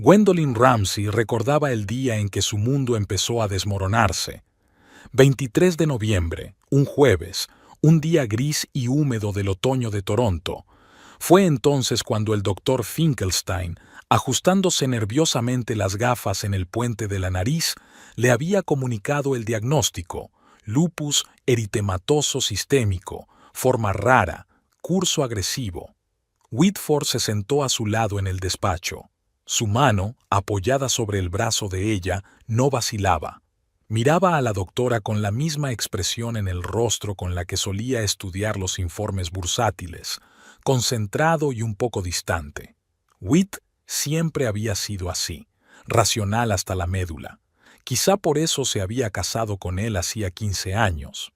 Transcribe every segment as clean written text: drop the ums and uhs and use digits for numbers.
Gwendolyn Ramsay recordaba el día en que su mundo empezó a desmoronarse. 23 de noviembre, un jueves, un día gris y húmedo del otoño de Toronto. Fue entonces cuando el doctor Finkelstein, ajustándose nerviosamente las gafas en el puente de la nariz, le había comunicado el diagnóstico: lupus eritematoso sistémico, forma rara, curso agresivo. Whitford se sentó a su lado en el despacho. Su mano, apoyada sobre el brazo de ella, no vacilaba. Miraba a la doctora con la misma expresión en el rostro con la que solía estudiar los informes bursátiles, concentrado y un poco distante. Whit siempre había sido así, racional hasta la médula. Quizá por eso se había casado con él hacía 15 años.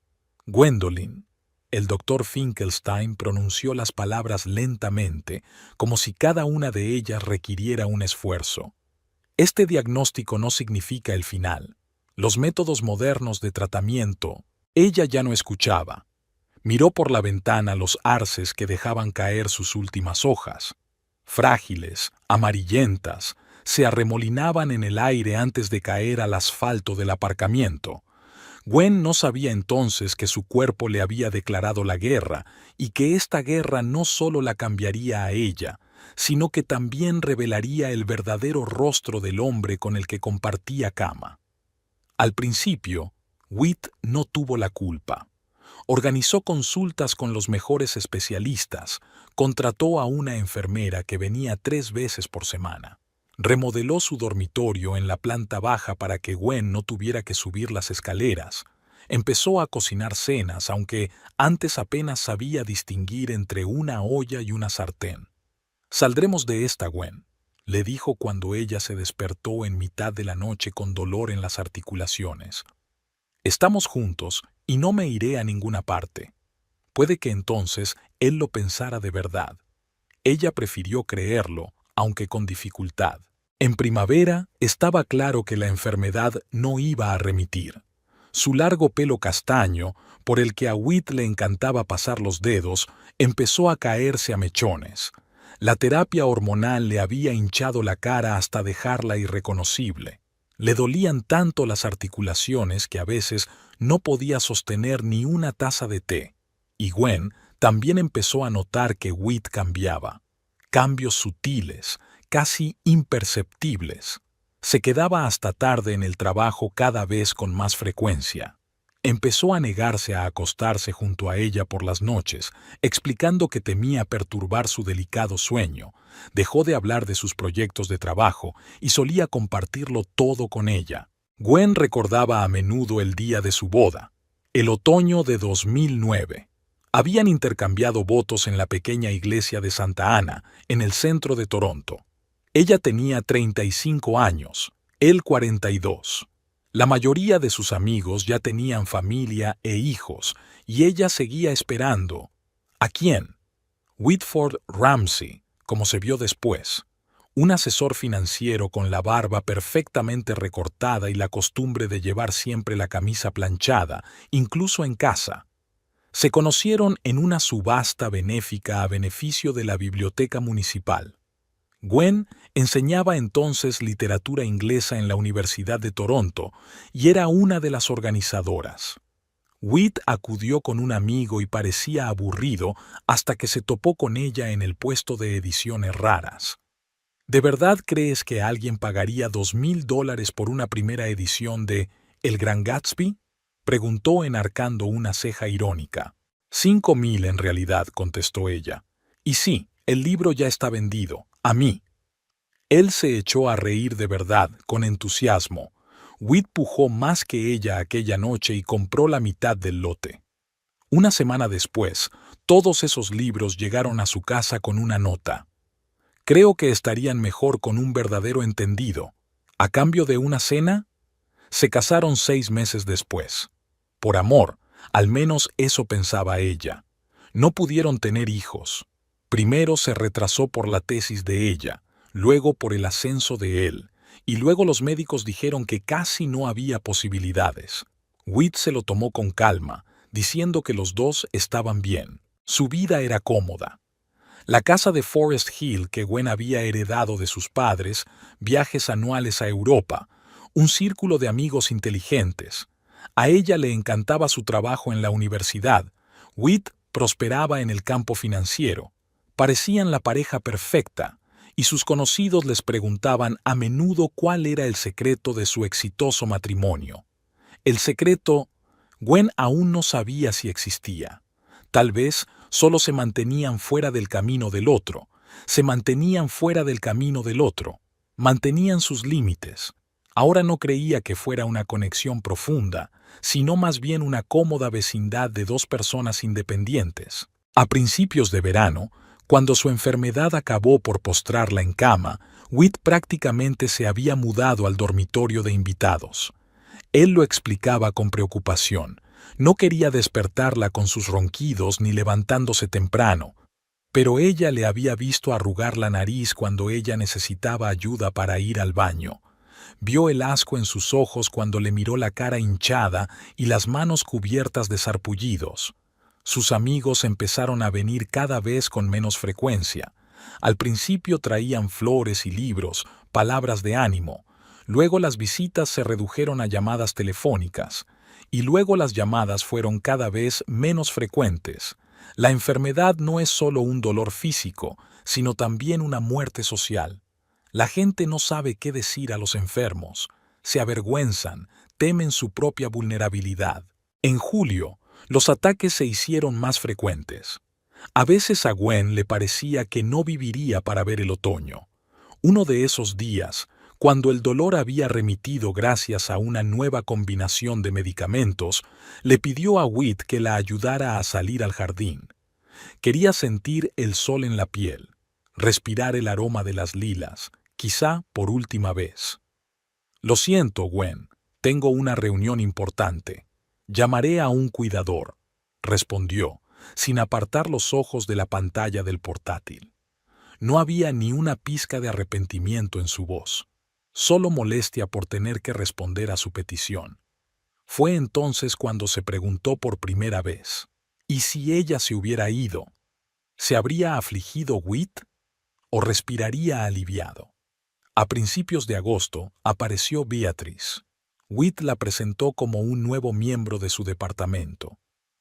Gwendolyn. El doctor Finkelstein pronunció las palabras lentamente, como si cada una de ellas requiriera un esfuerzo. Este diagnóstico no significa el final. Los métodos modernos de tratamiento. Ella ya no escuchaba. Miró por la ventana los arces que dejaban caer sus últimas hojas. Frágiles, amarillentas, se arremolinaban en el aire antes de caer al asfalto del aparcamiento. Gwen no sabía entonces que su cuerpo le había declarado la guerra y que esta guerra no solo la cambiaría a ella, sino que también revelaría el verdadero rostro del hombre con el que compartía cama. Al principio, Whit no tuvo la culpa. Organizó consultas con los mejores especialistas, contrató a una enfermera que venía 3 veces por semana. Remodeló su dormitorio en la planta baja para que Gwen no tuviera que subir las escaleras. Empezó a cocinar cenas, aunque antes apenas sabía distinguir entre una olla y una sartén. «Saldremos de esta, Gwen», le dijo cuando ella se despertó en mitad de la noche con dolor en las articulaciones. «Estamos juntos y no me iré a ninguna parte». Puede que entonces él lo pensara de verdad. Ella prefirió creerlo, aunque con dificultad. En primavera estaba claro que la enfermedad no iba a remitir. Su largo pelo castaño, por el que a Whit le encantaba pasar los dedos, empezó a caerse a mechones. La terapia hormonal le había hinchado la cara hasta dejarla irreconocible. Le dolían tanto las articulaciones que a veces no podía sostener ni una taza de té. Y Gwen también empezó a notar que Whit cambiaba. Cambios sutiles, casi imperceptibles. Se quedaba hasta tarde en el trabajo cada vez con más frecuencia. Empezó a negarse a acostarse junto a ella por las noches, explicando que temía perturbar su delicado sueño. Dejó de hablar de sus proyectos de trabajo y solía compartirlo todo con ella. Gwen recordaba a menudo el día de su boda, el otoño de 2009. Habían intercambiado votos en la pequeña iglesia de Santa Ana, en el centro de Toronto. Ella tenía 35 años, él 42. La mayoría de sus amigos ya tenían familia e hijos, y ella seguía esperando. ¿A quién? Whitford Ramsay, como se vio después. Un asesor financiero con la barba perfectamente recortada y la costumbre de llevar siempre la camisa planchada, incluso en casa. Se conocieron en una subasta benéfica a beneficio de la biblioteca municipal. Gwen enseñaba entonces literatura inglesa en la Universidad de Toronto y era una de las organizadoras. Whit acudió con un amigo y parecía aburrido hasta que se topó con ella en el puesto de ediciones raras. ¿De verdad crees que alguien pagaría $2,000 por una primera edición de El Gran Gatsby?, preguntó enarcando una ceja irónica. 5,000 en realidad, contestó ella. Y sí, el libro ya está vendido, a mí. Él se echó a reír de verdad, con entusiasmo. Whit pujó más que ella aquella noche y compró la mitad del lote. Una semana después, todos esos libros llegaron a su casa con una nota. Creo que estarían mejor con un verdadero entendido. ¿A cambio de una cena? Se casaron 6 meses después. Por amor, al menos eso pensaba ella. No pudieron tener hijos. Primero se retrasó por la tesis de ella, luego por el ascenso de él, y luego los médicos dijeron que casi no había posibilidades. Whit se lo tomó con calma, diciendo que los dos estaban bien. Su vida era cómoda. La casa de Forest Hill que Gwen había heredado de sus padres, viajes anuales a Europa, un círculo de amigos inteligentes. A ella le encantaba su trabajo en la universidad. Whit prosperaba en el campo financiero. Parecían la pareja perfecta, y sus conocidos les preguntaban a menudo cuál era el secreto de su exitoso matrimonio. El secreto, Gwen aún no sabía si existía. Tal vez solo se mantenían fuera del camino del otro, mantenían sus límites. Ahora no creía que fuera una conexión profunda, sino más bien una cómoda vecindad de dos personas independientes. A principios de verano, cuando su enfermedad acabó por postrarla en cama, Whit prácticamente se había mudado al dormitorio de invitados. Él lo explicaba con preocupación. No quería despertarla con sus ronquidos ni levantándose temprano, pero ella le había visto arrugar la nariz cuando ella necesitaba ayuda para ir al baño. Vio el asco en sus ojos cuando le miró la cara hinchada y las manos cubiertas de sarpullidos. Sus amigos empezaron a venir cada vez con menos frecuencia. Al principio traían flores y libros, palabras de ánimo. Luego las visitas se redujeron a llamadas telefónicas. Y luego las llamadas fueron cada vez menos frecuentes. La enfermedad no es solo un dolor físico, sino también una muerte social. La gente no sabe qué decir a los enfermos. Se avergüenzan, temen su propia vulnerabilidad. En julio, los ataques se hicieron más frecuentes. A veces a Gwen le parecía que no viviría para ver el otoño. Uno de esos días, cuando el dolor había remitido gracias a una nueva combinación de medicamentos, le pidió a Whit que la ayudara a salir al jardín. Quería sentir el sol en la piel, respirar el aroma de las lilas, quizá por última vez. Lo siento, Gwen, tengo una reunión importante. Llamaré a un cuidador, respondió, sin apartar los ojos de la pantalla del portátil. No había ni una pizca de arrepentimiento en su voz, solo molestia por tener que responder a su petición. Fue entonces cuando se preguntó por primera vez, ¿y si ella se hubiera ido? ¿Se habría afligido Whit o respiraría aliviado? A principios de agosto apareció Beatrice. Whit la presentó como un nuevo miembro de su departamento.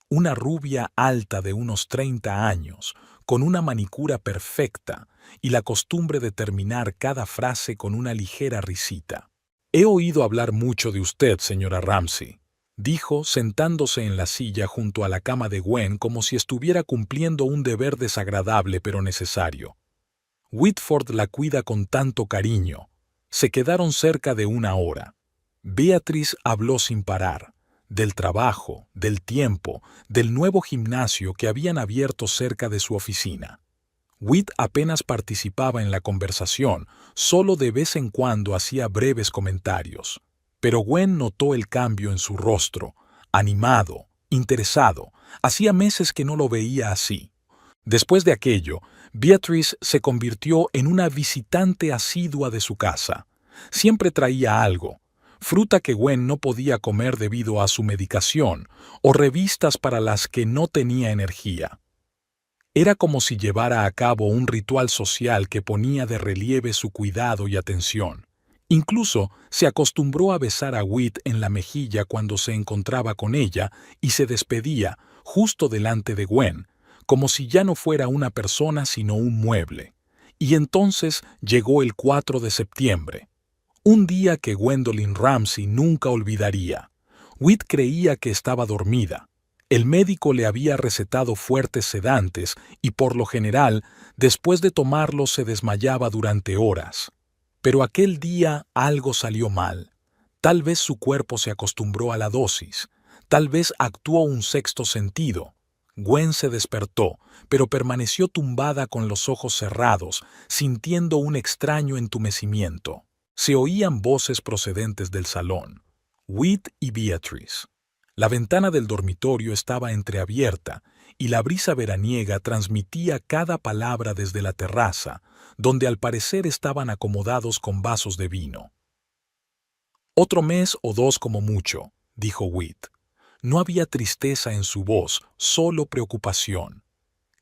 Una rubia alta de unos 30 años, con una manicura perfecta y la costumbre de terminar cada frase con una ligera risita. «He oído hablar mucho de usted, señora Ramsey», dijo, sentándose en la silla junto a la cama de Gwen como si estuviera cumpliendo un deber desagradable pero necesario. «Whitford la cuida con tanto cariño». Se quedaron cerca de 1 hora. Beatrice habló sin parar, del trabajo, del tiempo, del nuevo gimnasio que habían abierto cerca de su oficina. Whit apenas participaba en la conversación, solo de vez en cuando hacía breves comentarios. Pero Gwen notó el cambio en su rostro, animado, interesado. Hacía meses que no lo veía así. Después de aquello, Beatrice se convirtió en una visitante asidua de su casa. Siempre traía algo, fruta que Gwen no podía comer debido a su medicación, o revistas para las que no tenía energía. Era como si llevara a cabo un ritual social que ponía de relieve su cuidado y atención. Incluso se acostumbró a besar a Whit en la mejilla cuando se encontraba con ella y se despedía justo delante de Gwen, como si ya no fuera una persona sino un mueble. Y entonces llegó el 4 de septiembre. Un día que Gwendolyn Ramsey nunca olvidaría. Whit creía que estaba dormida. El médico le había recetado fuertes sedantes y por lo general, después de tomarlos se desmayaba durante horas. Pero aquel día algo salió mal. Tal vez su cuerpo se acostumbró a la dosis. Tal vez actuó un sexto sentido. Gwen se despertó, pero permaneció tumbada con los ojos cerrados, sintiendo un extraño entumecimiento. Se oían voces procedentes del salón. Whit y Beatrice. La ventana del dormitorio estaba entreabierta y la brisa veraniega transmitía cada palabra desde la terraza, donde al parecer estaban acomodados con vasos de vino. «Otro mes o 2 como mucho», dijo Whit. No había tristeza en su voz, solo preocupación.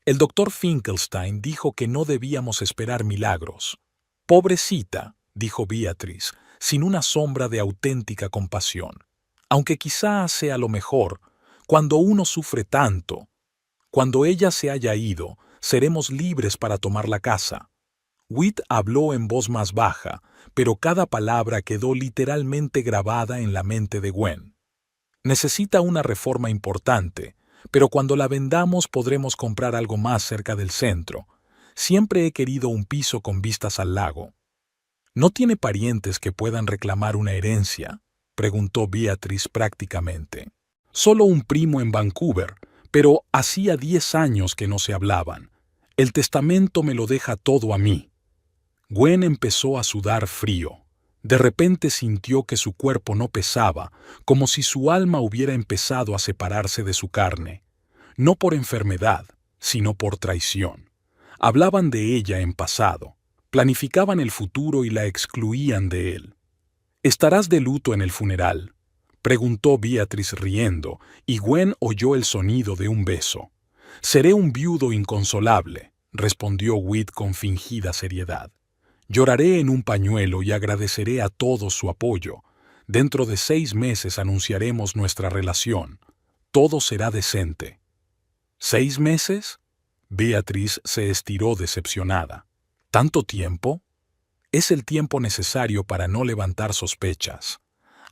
El doctor Finkelstein dijo que no debíamos esperar milagros. Pobrecita, dijo Beatrice, sin una sombra de auténtica compasión. Aunque quizá sea lo mejor, cuando uno sufre tanto, cuando ella se haya ido, seremos libres para tomar la casa. Whit habló en voz más baja, pero cada palabra quedó literalmente grabada en la mente de Gwen. Necesita una reforma importante, pero cuando la vendamos podremos comprar algo más cerca del centro. Siempre he querido un piso con vistas al lago. ¿No tiene parientes que puedan reclamar una herencia?, preguntó Beatrice prácticamente. Solo un primo en Vancouver, pero hacía 10 años que no se hablaban. El testamento me lo deja todo a mí. Gwen empezó a sudar frío. De repente sintió que su cuerpo no pesaba, como si su alma hubiera empezado a separarse de su carne. No por enfermedad, sino por traición. Hablaban de ella en pasado, planificaban el futuro y la excluían de él. ¿Estarás de luto en el funeral?, preguntó Beatrice riendo, y Gwen oyó el sonido de un beso. Seré un viudo inconsolable, respondió Whit con fingida seriedad. Lloraré en un pañuelo y agradeceré a todos su apoyo. Dentro de 6 meses anunciaremos nuestra relación. Todo será decente. ¿6 meses? Beatrice se estiró decepcionada. ¿Tanto tiempo? Es el tiempo necesario para no levantar sospechas.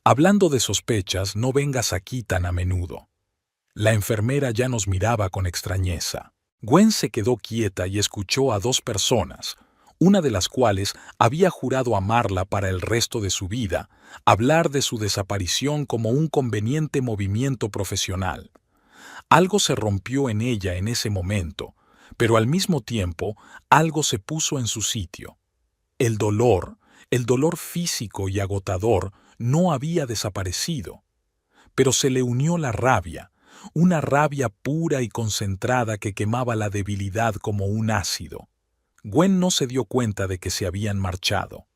Hablando de sospechas, no vengas aquí tan a menudo. La enfermera ya nos miraba con extrañeza. Gwen se quedó quieta y escuchó a 2 personas, una de las cuales había jurado amarla para el resto de su vida, hablar de su desaparición como un conveniente movimiento profesional. Algo se rompió en ella en ese momento, pero al mismo tiempo algo se puso en su sitio. El dolor físico y agotador, no había desaparecido, pero se le unió la rabia, una rabia pura y concentrada que quemaba la debilidad como un ácido. Gwen no se dio cuenta de que se habían marchado.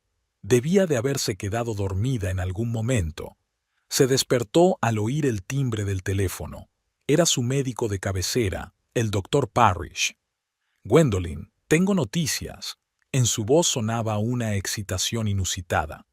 Debía de haberse quedado dormida en algún momento. Se despertó al oír el timbre del teléfono. Era su médico de cabecera, el doctor Parrish. «Gwendolyn, tengo noticias». En su voz sonaba una excitación inusitada.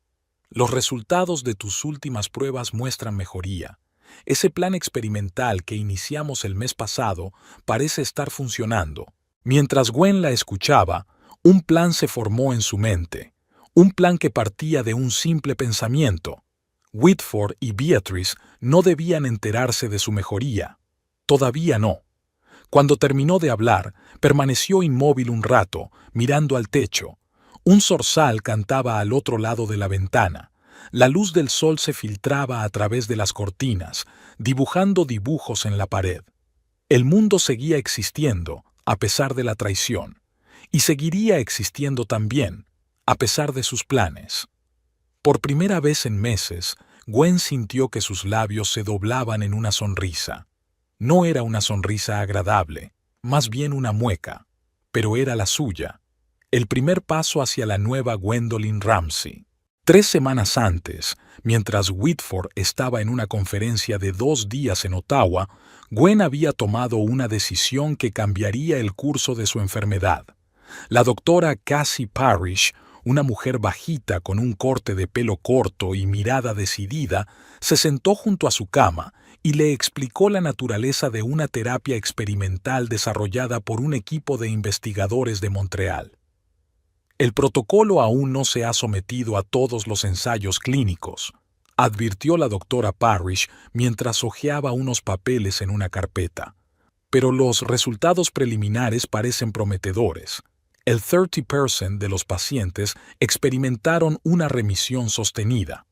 «Los resultados de tus últimas pruebas muestran mejoría. Ese plan experimental que iniciamos el mes pasado parece estar funcionando». Mientras Gwen la escuchaba, un plan se formó en su mente, un plan que partía de un simple pensamiento. Whitford y Beatrice no debían enterarse de su mejoría. Todavía no. Cuando terminó de hablar, permaneció inmóvil un rato, mirando al techo. Un zorzal cantaba al otro lado de la ventana. La luz del sol se filtraba a través de las cortinas, dibujando dibujos en la pared. El mundo seguía existiendo, a pesar de la traición, y seguiría existiendo también, a pesar de sus planes. Por primera vez en meses, Gwen sintió que sus labios se doblaban en una sonrisa. No era una sonrisa agradable, más bien una mueca, pero era la suya, el primer paso hacia la nueva Gwendolyn Ramsay. 3 semanas antes, mientras Whitford estaba en una conferencia de 2 días en Ottawa, Gwen había tomado una decisión que cambiaría el curso de su enfermedad. La doctora Cassie Parrish, una mujer bajita con un corte de pelo corto y mirada decidida, se sentó junto a su cama y le explicó la naturaleza de una terapia experimental desarrollada por un equipo de investigadores de Montreal. «El protocolo aún no se ha sometido a todos los ensayos clínicos», advirtió la doctora Parrish mientras hojeaba unos papeles en una carpeta. «Pero los resultados preliminares parecen prometedores. El 30% de los pacientes experimentaron una remisión sostenida».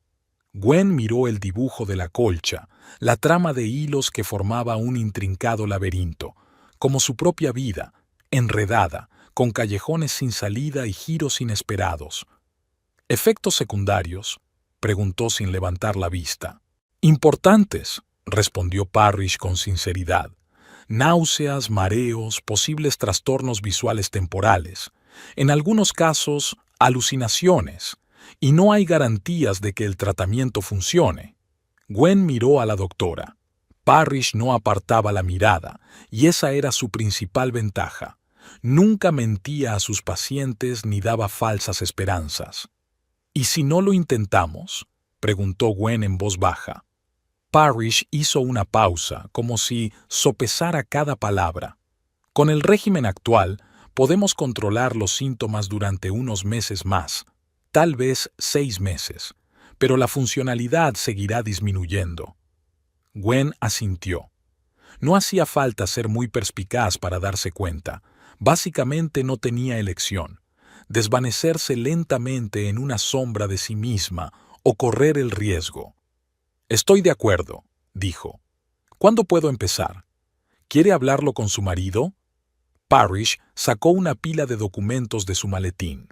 Gwen miró el dibujo de la colcha, la trama de hilos que formaba un intrincado laberinto, como su propia vida, enredada, con callejones sin salida y giros inesperados. «¿Efectos secundarios?», preguntó sin levantar la vista. «Importantes», respondió Parrish con sinceridad. «Náuseas, mareos, posibles trastornos visuales temporales. En algunos casos, alucinaciones. Y no hay garantías de que el tratamiento funcione». Gwen miró a la doctora. Parrish no apartaba la mirada, y esa era su principal ventaja. Nunca mentía a sus pacientes ni daba falsas esperanzas. ¿Y si no lo intentamos?, preguntó Gwen en voz baja. Parrish hizo una pausa, como si sopesara cada palabra. Con el régimen actual, podemos controlar los síntomas durante unos meses más, tal vez 6 meses, pero la funcionalidad seguirá disminuyendo. Gwen asintió. No hacía falta ser muy perspicaz para darse cuenta. Básicamente no tenía elección. Desvanecerse lentamente en una sombra de sí misma o correr el riesgo. Estoy de acuerdo, dijo. ¿Cuándo puedo empezar? ¿Quiere hablarlo con su marido? Parrish sacó una pila de documentos de su maletín.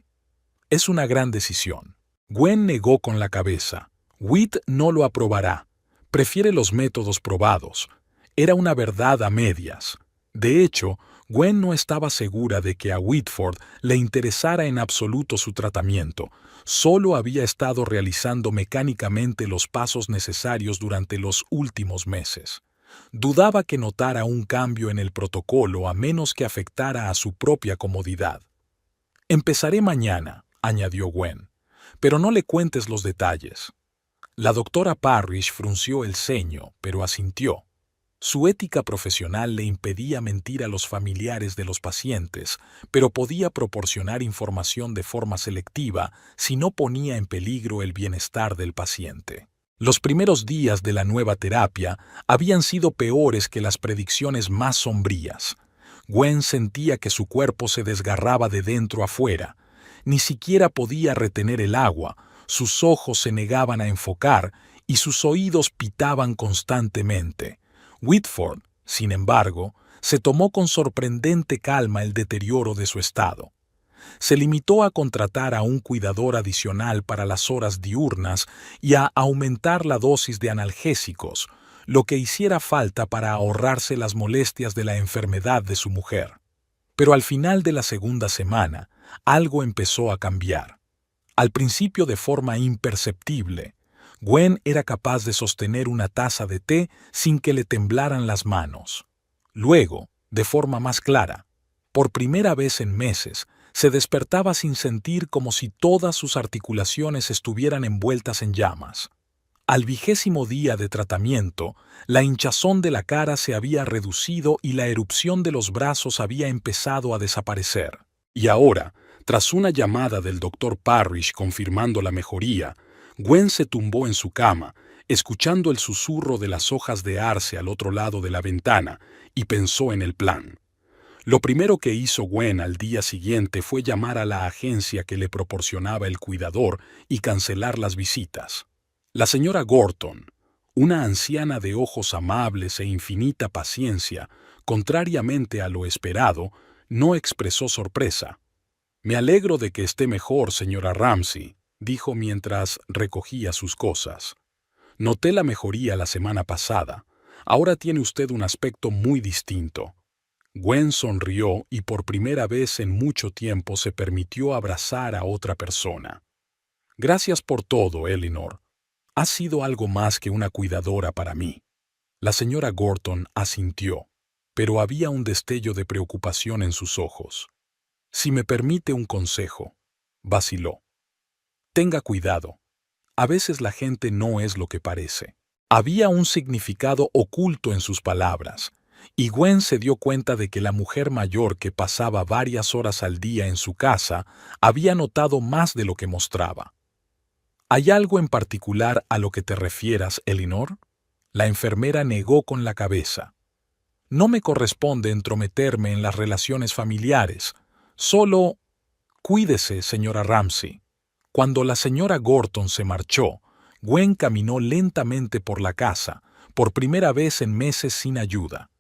Es una gran decisión. Gwen negó con la cabeza. Whit no lo aprobará. Prefiere los métodos probados. Era una verdad a medias. De hecho, Gwen no estaba segura de que a Whitford le interesara en absoluto su tratamiento. Solo había estado realizando mecánicamente los pasos necesarios durante los últimos meses. Dudaba que notara un cambio en el protocolo a menos que afectara a su propia comodidad. «Empezaré mañana», añadió Gwen, «pero no le cuentes los detalles». La doctora Parrish frunció el ceño, pero asintió. Su ética profesional le impedía mentir a los familiares de los pacientes, pero podía proporcionar información de forma selectiva si no ponía en peligro el bienestar del paciente. Los primeros días de la nueva terapia habían sido peores que las predicciones más sombrías. Gwen sentía que su cuerpo se desgarraba de dentro a fuera. Ni siquiera podía retener el agua, sus ojos se negaban a enfocar y sus oídos pitaban constantemente. Whitford, sin embargo, se tomó con sorprendente calma el deterioro de su estado. Se limitó a contratar a un cuidador adicional para las horas diurnas y a aumentar la dosis de analgésicos, lo que hiciera falta para ahorrarse las molestias de la enfermedad de su mujer. Pero al final de la segunda semana, algo empezó a cambiar. Al principio de forma imperceptible, Gwen era capaz de sostener una taza de té sin que le temblaran las manos. Luego, de forma más clara, por primera vez en meses, se despertaba sin sentir como si todas sus articulaciones estuvieran envueltas en llamas. Al 20º día de tratamiento, la hinchazón de la cara se había reducido y la erupción de los brazos había empezado a desaparecer. Y ahora, tras una llamada del doctor Parrish confirmando la mejoría, Gwen se tumbó en su cama, escuchando el susurro de las hojas de arce al otro lado de la ventana, y pensó en el plan. Lo primero que hizo Gwen al día siguiente fue llamar a la agencia que le proporcionaba el cuidador y cancelar las visitas. La señora Gorton, una anciana de ojos amables e infinita paciencia, contrariamente a lo esperado, no expresó sorpresa. «Me alegro de que esté mejor, señora Ramsay», dijo mientras recogía sus cosas. «Noté la mejoría la semana pasada. Ahora tiene usted un aspecto muy distinto». Gwen sonrió y por primera vez en mucho tiempo se permitió abrazar a otra persona. «Gracias por todo, Eleanor. Has sido algo más que una cuidadora para mí». La señora Gorton asintió, pero había un destello de preocupación en sus ojos. «Si me permite un consejo», vaciló. «Tenga cuidado. A veces la gente no es lo que parece». Había un significado oculto en sus palabras, y Gwen se dio cuenta de que la mujer mayor que pasaba varias horas al día en su casa había notado más de lo que mostraba. «¿Hay algo en particular a lo que te refieras, Eleanor?». La enfermera negó con la cabeza. «No me corresponde entrometerme en las relaciones familiares. Solo cuídese, señora Ramsay». Cuando la señora Gorton se marchó, Gwen caminó lentamente por la casa, por primera vez en meses sin ayuda.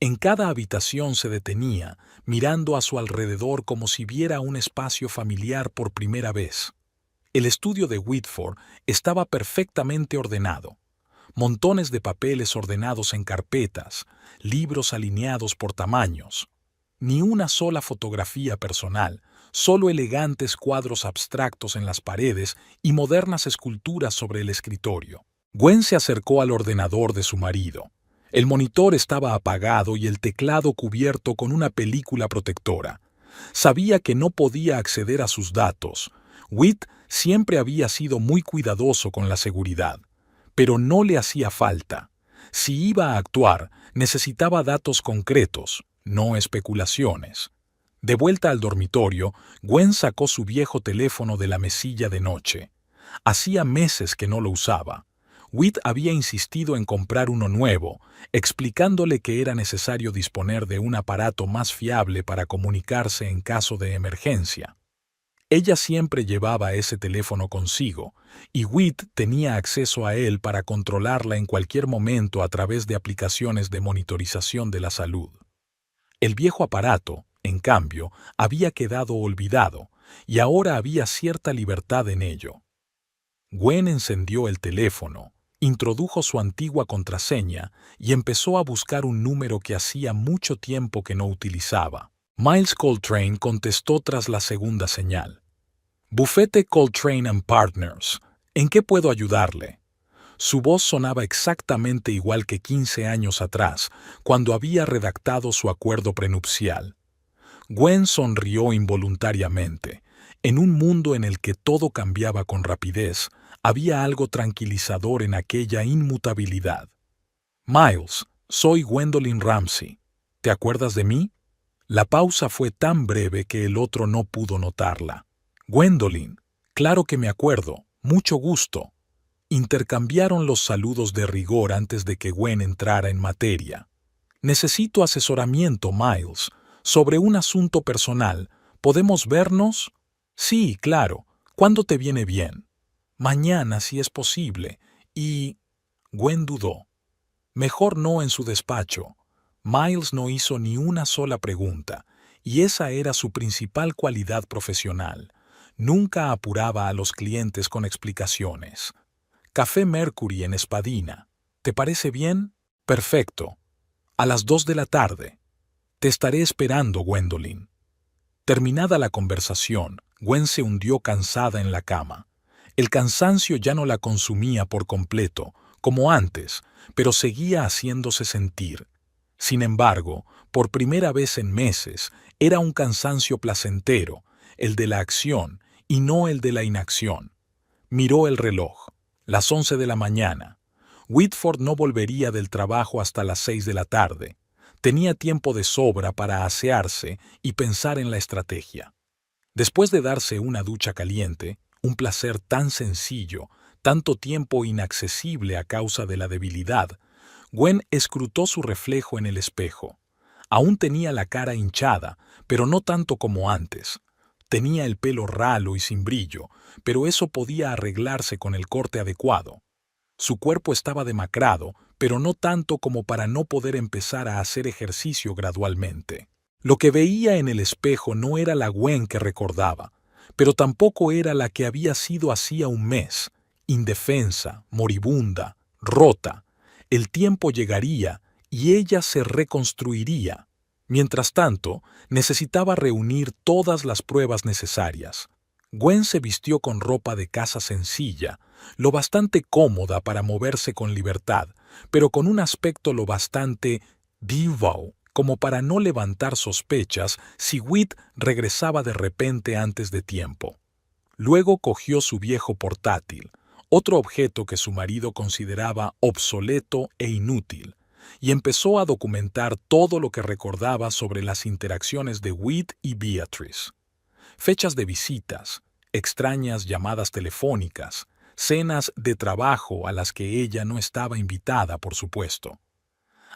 En cada habitación se detenía, mirando a su alrededor como si viera un espacio familiar por primera vez. El estudio de Whitford estaba perfectamente ordenado. Montones de papeles ordenados en carpetas, libros alineados por tamaños. Ni una sola fotografía personal, solo elegantes cuadros abstractos en las paredes y modernas esculturas sobre el escritorio. Gwen se acercó al ordenador de su marido. El monitor estaba apagado y el teclado cubierto con una película protectora. Sabía que no podía acceder a sus datos. Whit siempre había sido muy cuidadoso con la seguridad, pero no le hacía falta. Si iba a actuar, necesitaba datos concretos, no especulaciones. De vuelta al dormitorio, Gwen sacó su viejo teléfono de la mesilla de noche. Hacía meses que no lo usaba. Whit había insistido en comprar uno nuevo, explicándole que era necesario disponer de un aparato más fiable para comunicarse en caso de emergencia. Ella siempre llevaba ese teléfono consigo, y Whit tenía acceso a él para controlarla en cualquier momento a través de aplicaciones de monitorización de la salud. El viejo aparato, en cambio, había quedado olvidado, y ahora había cierta libertad en ello. Gwen encendió el teléfono, introdujo su antigua contraseña y empezó a buscar un número que hacía mucho tiempo que no utilizaba. Miles Coltrane contestó tras la segunda señal. Bufete Coltrane and Partners, ¿en qué puedo ayudarle? Su voz sonaba exactamente igual que 15 años atrás, cuando había redactado su acuerdo prenupcial. Gwen sonrió involuntariamente. En un mundo en el que todo cambiaba con rapidez, había algo tranquilizador en aquella inmutabilidad. Miles, soy Gwendolyn Ramsey. ¿Te acuerdas de mí? La pausa fue tan breve que el otro no pudo notarla. Gwendolyn, claro que me acuerdo, mucho gusto. Intercambiaron los saludos de rigor antes de que Gwen entrara en materia. Necesito asesoramiento, Miles, sobre un asunto personal. ¿Podemos vernos? Sí, claro. ¿Cuándo te viene bien? Mañana, si es posible. Y... Gwen dudó. Mejor no en su despacho. Miles no hizo ni una sola pregunta, y esa era su principal cualidad profesional. Nunca apuraba a los clientes con explicaciones. Café Mercury en Espadina. ¿Te parece bien? Perfecto. A las 2 de la tarde. Te estaré esperando, Gwendolyn. Terminada la conversación, Gwen se hundió cansada en la cama. El cansancio ya no la consumía por completo, como antes, pero seguía haciéndose sentir. Sin embargo, por primera vez en meses, era un cansancio placentero, el de la acción y no el de la inacción. Miró el reloj. Las 11 de la mañana. Whitford no volvería del trabajo hasta las 6 de la tarde. Tenía tiempo de sobra para asearse y pensar en la estrategia. Después de darse una ducha caliente, un placer tan sencillo, tanto tiempo inaccesible a causa de la debilidad, Gwen escrutó su reflejo en el espejo. Aún tenía la cara hinchada, pero no tanto como antes. Tenía el pelo ralo y sin brillo, pero eso podía arreglarse con el corte adecuado. Su cuerpo estaba demacrado, pero no tanto como para no poder empezar a hacer ejercicio gradualmente. Lo que veía en el espejo no era la Gwen que recordaba, pero tampoco era la que había sido hacía un mes, indefensa, moribunda, rota. El tiempo llegaría y ella se reconstruiría. Mientras tanto, necesitaba reunir todas las pruebas necesarias. Gwen se vistió con ropa de casa sencilla, lo bastante cómoda para moverse con libertad, pero con un aspecto lo bastante divo como para no levantar sospechas si Whit regresaba de repente antes de tiempo. Luego cogió su viejo portátil, otro objeto que su marido consideraba obsoleto e inútil, y empezó a documentar todo lo que recordaba sobre las interacciones de Whit y Beatrice. Fechas de visitas, extrañas llamadas telefónicas, cenas de trabajo a las que ella no estaba invitada, por supuesto.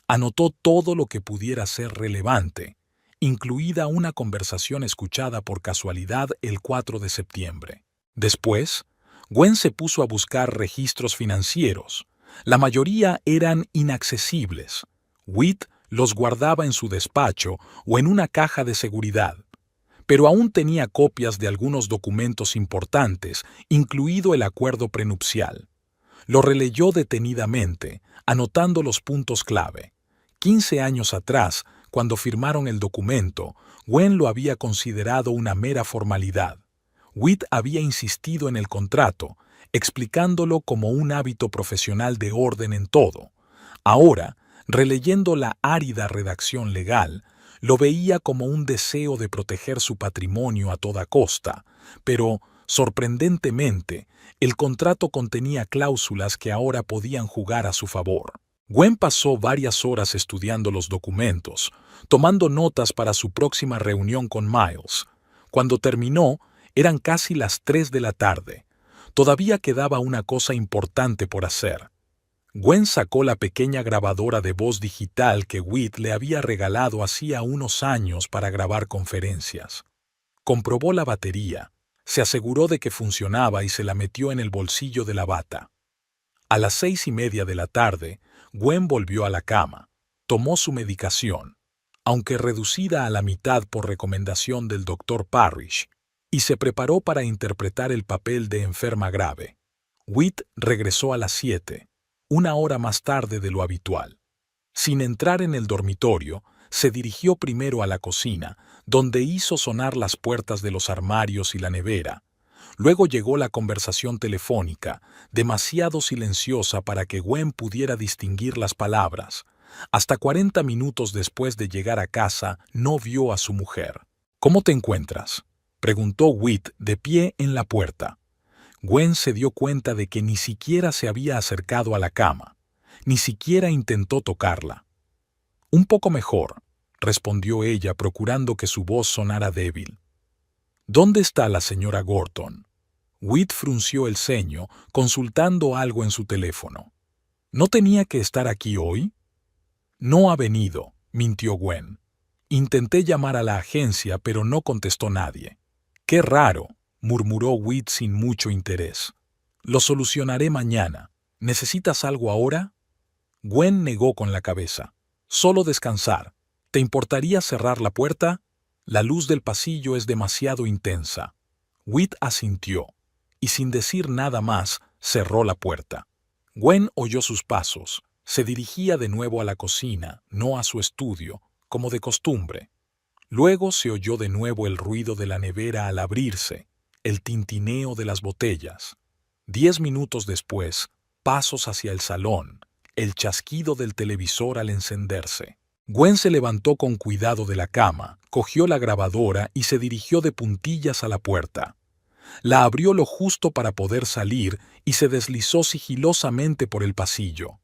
Anotó todo lo que pudiera ser relevante, incluida una conversación escuchada por casualidad el 4 de septiembre. Después, Gwen se puso a buscar registros financieros. La mayoría eran inaccesibles. Whit los guardaba en su despacho o en una caja de seguridad. Pero aún tenía copias de algunos documentos importantes, incluido el acuerdo prenupcial. Lo releyó detenidamente, anotando los puntos clave. 15 años atrás, cuando firmaron el documento, Gwen lo había considerado una mera formalidad. Whit había insistido en el contrato, explicándolo como un hábito profesional de orden en todo. Ahora, Releyendo la árida redacción legal, lo veía como un deseo de proteger su patrimonio a toda costa, pero, sorprendentemente, el contrato contenía cláusulas que ahora podían jugar a su favor. Gwen pasó varias horas estudiando los documentos, tomando notas para su próxima reunión con Miles. Cuando terminó, eran casi las 3 de la tarde. Todavía quedaba una cosa importante por hacer. Gwen sacó la pequeña grabadora de voz digital que Whit le había regalado hacía unos años para grabar conferencias. Comprobó la batería, se aseguró de que funcionaba y se la metió en el bolsillo de la bata. A las 6:30 de la tarde, Gwen volvió a la cama, tomó su medicación, aunque reducida a la mitad por recomendación del doctor Parrish, y se preparó para interpretar el papel de enferma grave. Whit regresó a las 7, una hora más tarde de lo habitual. Sin entrar en el dormitorio, se dirigió primero a la cocina, donde hizo sonar las puertas de los armarios y la nevera. Luego llegó la conversación telefónica, demasiado silenciosa para que Gwen pudiera distinguir las palabras. Hasta 40 minutos después de llegar a casa, no vio a su mujer. «¿Cómo te encuentras?», preguntó Whit de pie en la puerta. Gwen se dio cuenta de que ni siquiera se había acercado a la cama, ni siquiera intentó tocarla. «Un poco mejor», respondió ella, procurando que su voz sonara débil. «¿Dónde está la señora Gorton?». Whit frunció el ceño, consultando algo en su teléfono. «¿No tenía que estar aquí hoy?». «No ha venido», mintió Gwen. «Intenté llamar a la agencia, pero no contestó nadie». «Qué raro», murmuró Whit sin mucho interés. «Lo solucionaré mañana. ¿Necesitas algo ahora?». Gwen negó con la cabeza. «Solo descansar. ¿Te importaría cerrar la puerta? La luz del pasillo es demasiado intensa». Whit asintió, y sin decir nada más, cerró la puerta. Gwen oyó sus pasos. Se dirigía de nuevo a la cocina, no a su estudio, como de costumbre. Luego se oyó de nuevo el ruido de la nevera al abrirse, el tintineo de las botellas. 10 minutos después, pasos hacia el salón, el chasquido del televisor al encenderse. Gwen se levantó con cuidado de la cama, cogió la grabadora y se dirigió de puntillas a la puerta. La abrió lo justo para poder salir y se deslizó sigilosamente por el pasillo.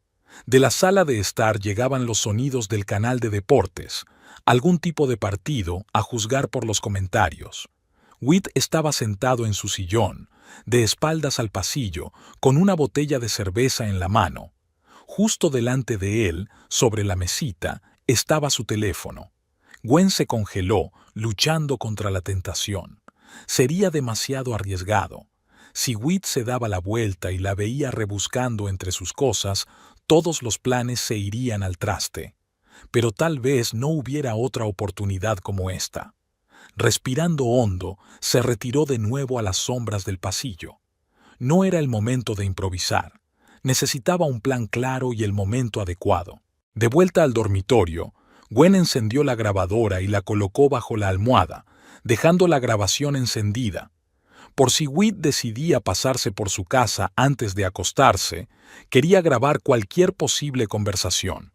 De la sala de estar llegaban los sonidos del canal de deportes, algún tipo de partido, a juzgar por los comentarios. Whit estaba sentado en su sillón, de espaldas al pasillo, con una botella de cerveza en la mano. Justo delante de él, sobre la mesita, estaba su teléfono. Gwen se congeló, luchando contra la tentación. Sería demasiado arriesgado. Si Whit se daba la vuelta y la veía rebuscando entre sus cosas, todos los planes se irían al traste. Pero tal vez no hubiera otra oportunidad como esta. Respirando hondo, se retiró de nuevo a las sombras del pasillo. No era el momento de improvisar. Necesitaba un plan claro y el momento adecuado. De vuelta al dormitorio, Gwen encendió la grabadora y la colocó bajo la almohada, dejando la grabación encendida. Por si Whit decidía pasarse por su casa antes de acostarse, quería grabar cualquier posible conversación.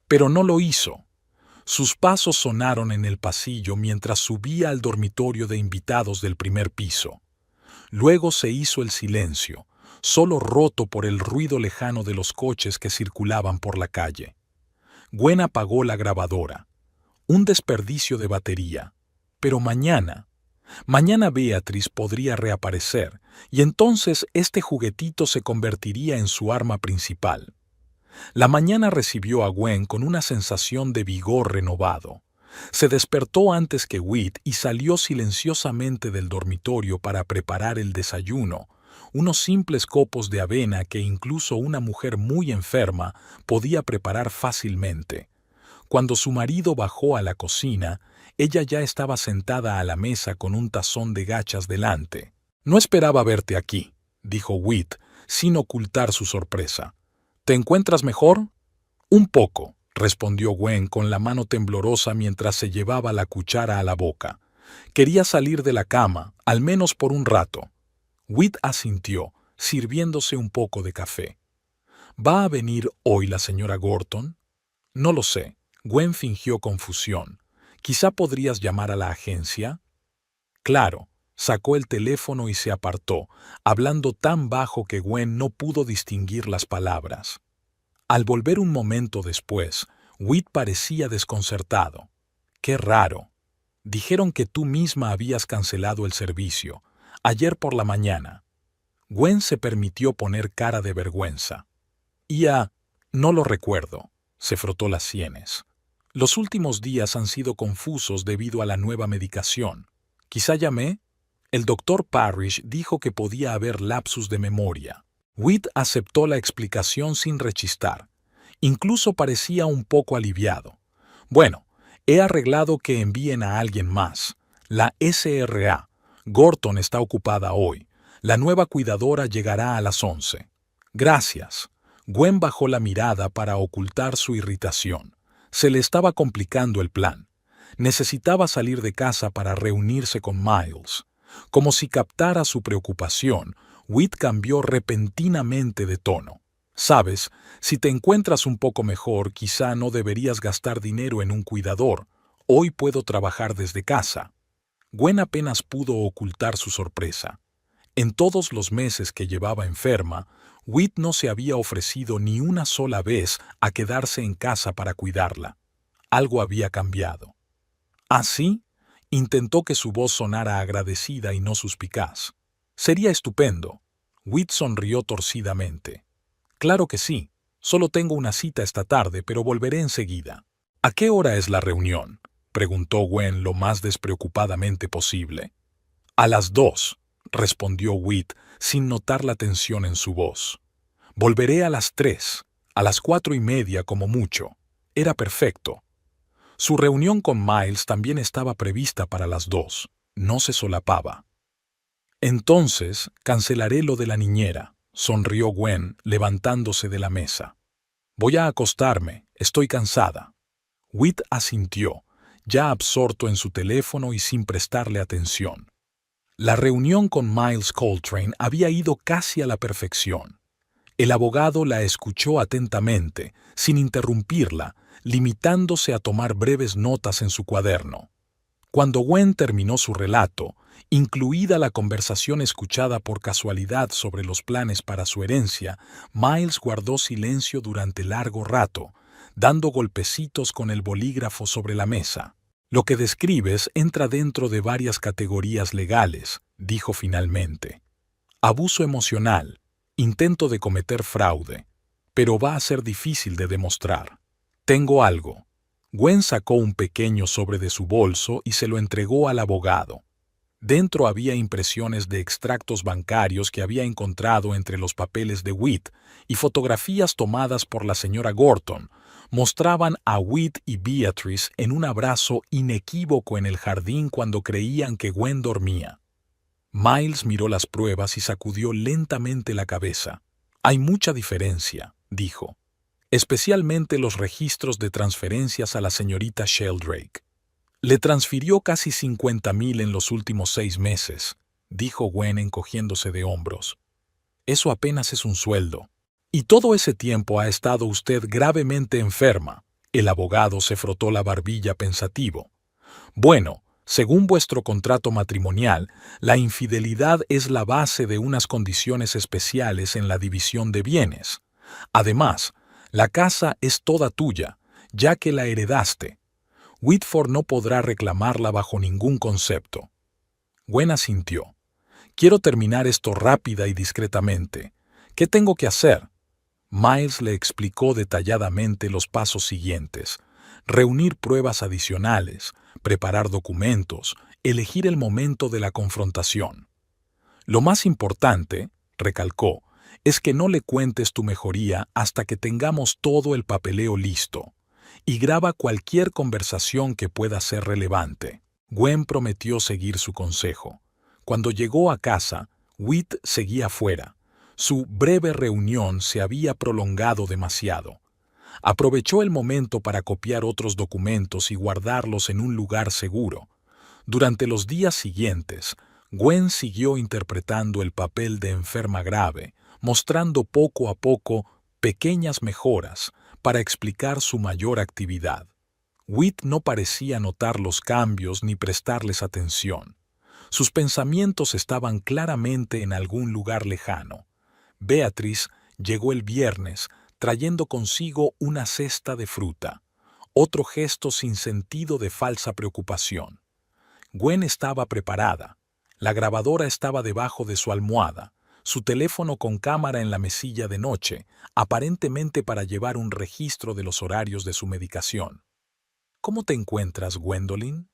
Pero no lo hizo. Sus pasos sonaron en el pasillo mientras subía al dormitorio de invitados del primer piso. Luego se hizo el silencio, solo roto por el ruido lejano de los coches que circulaban por la calle. Gwen apagó la grabadora. Un desperdicio de batería. Pero mañana Beatrice podría reaparecer, y entonces este juguetito se convertiría en su arma principal. La mañana recibió a Gwen con una sensación de vigor renovado. Se despertó antes que Whit y salió silenciosamente del dormitorio para preparar el desayuno, unos simples copos de avena que incluso una mujer muy enferma podía preparar fácilmente. Cuando su marido bajó a la cocina, ella ya estaba sentada a la mesa con un tazón de gachas delante. «No esperaba verte aquí», dijo Whit, sin ocultar su sorpresa. «¿Te encuentras mejor?». «Un poco», respondió Gwen con la mano temblorosa mientras se llevaba la cuchara a la boca. «Quería salir de la cama, al menos por un rato». Whit asintió, sirviéndose un poco de café. «¿Va a venir hoy la señora Gorton?». No lo sé. Gwen fingió confusión. ¿Quizá podrías llamar a la agencia? Claro. Sacó el teléfono y se apartó, hablando tan bajo que Gwen no pudo distinguir las palabras. Al volver un momento después, Whit parecía desconcertado. ¡Qué raro! Dijeron que tú misma habías cancelado el servicio, ayer por la mañana. Gwen se permitió poner cara de vergüenza. No lo recuerdo. Se frotó las sienes. Los últimos días han sido confusos debido a la nueva medicación. Quizá llamé. El doctor Parrish dijo que podía haber lapsus de memoria. Whit aceptó la explicación sin rechistar. Incluso parecía un poco aliviado. Bueno, he arreglado que envíen a alguien más. La SRA. Gorton está ocupada hoy. La nueva cuidadora llegará a las 11. Gracias. Gwen bajó la mirada para ocultar su irritación. Se le estaba complicando el plan. Necesitaba salir de casa para reunirse con Miles. Como si captara su preocupación, Whit cambió repentinamente de tono. Sabes, si te encuentras un poco mejor, quizá no deberías gastar dinero en un cuidador. Hoy puedo trabajar desde casa. Gwen apenas pudo ocultar su sorpresa. En todos los meses que llevaba enferma, Whit no se había ofrecido ni una sola vez a quedarse en casa para cuidarla. Algo había cambiado. ¿Así? Intentó que su voz sonara agradecida y no suspicaz. Sería estupendo. Whit sonrió torcidamente. Claro que sí. Solo tengo una cita esta tarde, pero volveré enseguida. ¿A qué hora es la reunión?, preguntó Gwen lo más despreocupadamente posible. A las 2, respondió Whit sin notar la tensión en su voz. Volveré a las 3, a las 4:30 como mucho. Era perfecto. Su reunión con Miles también estaba prevista para las 2. No se solapaba. Entonces, cancelaré lo de la niñera, sonrió Gwen, levantándose de la mesa. Voy a acostarme, estoy cansada. Whit asintió, ya absorto en su teléfono y sin prestarle atención. La reunión con Miles Coltrane había ido casi a la perfección. El abogado la escuchó atentamente, sin interrumpirla, limitándose a tomar breves notas en su cuaderno. Cuando Gwen terminó su relato, incluida la conversación escuchada por casualidad sobre los planes para su herencia, Miles guardó silencio durante largo rato, dando golpecitos con el bolígrafo sobre la mesa. Lo que describes entra dentro de varias categorías legales, dijo finalmente. Abuso emocional, intento de cometer fraude, pero va a ser difícil de demostrar. Tengo algo. Gwen sacó un pequeño sobre de su bolso y se lo entregó al abogado. Dentro había impresiones de extractos bancarios que había encontrado entre los papeles de Whit y fotografías tomadas por la señora Gorton. Mostraban a Whit y Beatrice en un abrazo inequívoco en el jardín cuando creían que Gwen dormía. Miles miró las pruebas y sacudió lentamente la cabeza. Hay mucha diferencia, dijo. Especialmente los registros de transferencias a la señorita Sheldrake. Le transfirió casi 50,000 en los últimos 6 meses, dijo Gwen encogiéndose de hombros. Eso apenas es un sueldo. Y todo ese tiempo ha estado usted gravemente enferma. El abogado se frotó la barbilla pensativo. Bueno, según vuestro contrato matrimonial, la infidelidad es la base de unas condiciones especiales en la división de bienes. Además, la casa es toda tuya, ya que la heredaste. Whitford no podrá reclamarla bajo ningún concepto. Gwen asintió. Quiero terminar esto rápida y discretamente. ¿Qué tengo que hacer? Miles le explicó detalladamente los pasos siguientes. Reunir pruebas adicionales, preparar documentos, elegir el momento de la confrontación. Lo más importante, recalcó, es que no le cuentes tu mejoría hasta que tengamos todo el papeleo listo. Y graba cualquier conversación que pueda ser relevante. Gwen prometió seguir su consejo. Cuando llegó a casa, Whit seguía fuera. Su breve reunión se había prolongado demasiado. Aprovechó el momento para copiar otros documentos y guardarlos en un lugar seguro. Durante los días siguientes, Gwen siguió interpretando el papel de enferma grave, mostrando poco a poco pequeñas mejoras, para explicar su mayor actividad. Whit no parecía notar los cambios ni prestarles atención. Sus pensamientos estaban claramente en algún lugar lejano. Beatrice llegó el viernes, trayendo consigo una cesta de fruta, otro gesto sin sentido de falsa preocupación. Gwen estaba preparada. La grabadora estaba debajo de su almohada, su teléfono con cámara en la mesilla de noche, aparentemente para llevar un registro de los horarios de su medicación. «¿Cómo te encuentras, Gwendolyn?»,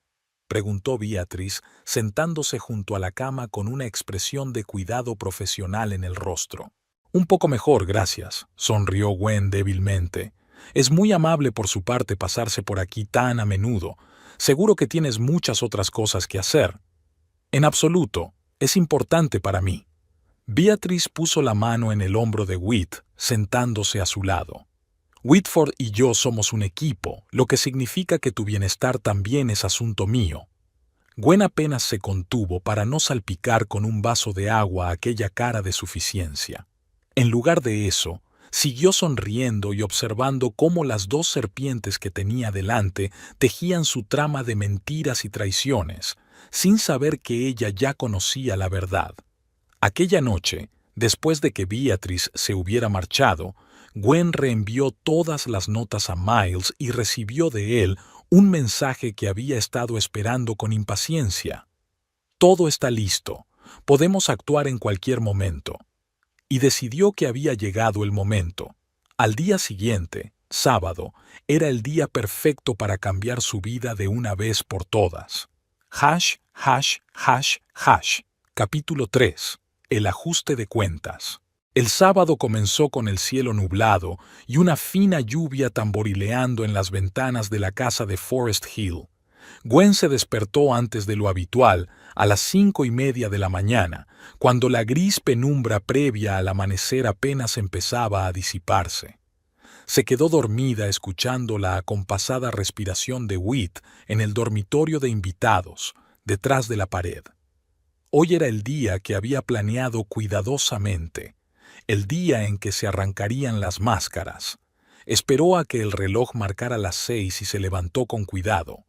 preguntó Beatrice, sentándose junto a la cama con una expresión de cuidado profesional en el rostro. «Un poco mejor, gracias», sonrió Gwen débilmente. «Es muy amable por su parte pasarse por aquí tan a menudo. Seguro que tienes muchas otras cosas que hacer». «En absoluto. Es importante para mí». Beatrice puso la mano en el hombro de Whit, sentándose a su lado. «Whitford y yo somos un equipo, lo que significa que tu bienestar también es asunto mío». Gwen apenas se contuvo para no salpicar con un vaso de agua aquella cara de suficiencia. En lugar de eso, siguió sonriendo y observando cómo las dos serpientes que tenía delante tejían su trama de mentiras y traiciones, sin saber que ella ya conocía la verdad. Aquella noche, después de que Beatrice se hubiera marchado, Gwen reenvió todas las notas a Miles y recibió de él un mensaje que había estado esperando con impaciencia. «Todo está listo. Podemos actuar en cualquier momento». Y decidió que había llegado el momento. Al día siguiente, sábado, era el día perfecto para cambiar su vida de una vez por todas. Capítulo 3. El ajuste de cuentas. El sábado comenzó con el cielo nublado y una fina lluvia tamborileando en las ventanas de la casa de Forest Hill. Gwen se despertó antes de lo habitual, a las 5:30 de la mañana, cuando la gris penumbra previa al amanecer apenas empezaba a disiparse. Se quedó dormida escuchando la acompasada respiración de Whit en el dormitorio de invitados, detrás de la pared. Hoy era el día que había planeado cuidadosamente, el día en que se arrancarían las máscaras. Esperó a que el reloj marcara las 6 y se levantó con cuidado.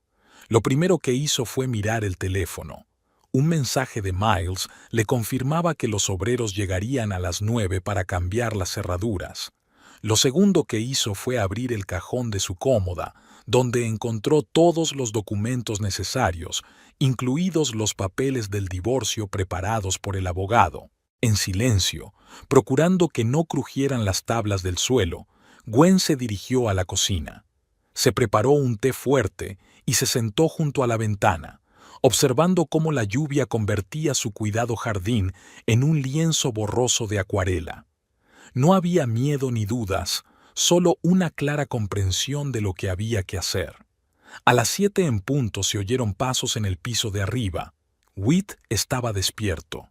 Lo primero que hizo fue mirar el teléfono. Un mensaje de Miles le confirmaba que los obreros llegarían a las 9 para cambiar las cerraduras. Lo segundo que hizo fue abrir el cajón de su cómoda, donde encontró todos los documentos necesarios, incluidos los papeles del divorcio preparados por el abogado. En silencio, procurando que no crujieran las tablas del suelo, Gwen se dirigió a la cocina. Se preparó un té fuerte y se sentó junto a la ventana, observando cómo la lluvia convertía su cuidado jardín en un lienzo borroso de acuarela. No había miedo ni dudas, solo una clara comprensión de lo que había que hacer. A las 7 en punto se oyeron pasos en el piso de arriba. Whit estaba despierto.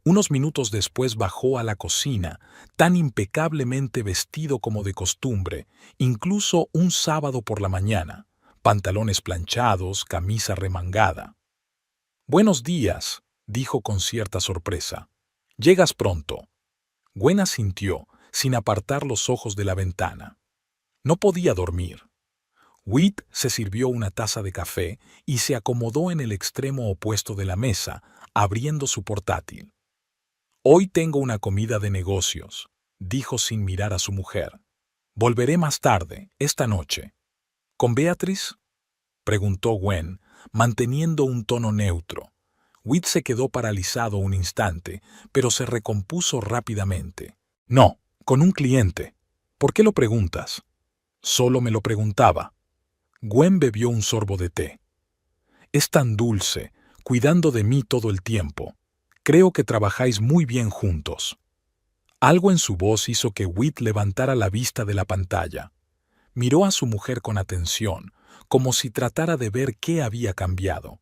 Unos minutos después bajó a la cocina, tan impecablemente vestido como de costumbre, incluso un sábado por la mañana, pantalones planchados, camisa remangada. «Buenos días», dijo con cierta sorpresa. «¿Llegas pronto?». Gwen asintió, sin apartar los ojos de la ventana. No podía dormir. Whit se sirvió una taza de café y se acomodó en el extremo opuesto de la mesa, abriendo su portátil. «Hoy tengo una comida de negocios», dijo sin mirar a su mujer. «Volveré más tarde, esta noche». «¿Con Beatrice?», preguntó Gwen, manteniendo un tono neutro. Whit se quedó paralizado un instante, pero se recompuso rápidamente. «No, con un cliente». «¿Por qué lo preguntas?». «Solo me lo preguntaba». Gwen bebió un sorbo de té. «Es tan dulce, cuidando de mí todo el tiempo. Creo que trabajáis muy bien juntos». Algo en su voz hizo que Whit levantara la vista de la pantalla. Miró a su mujer con atención, como si tratara de ver qué había cambiado.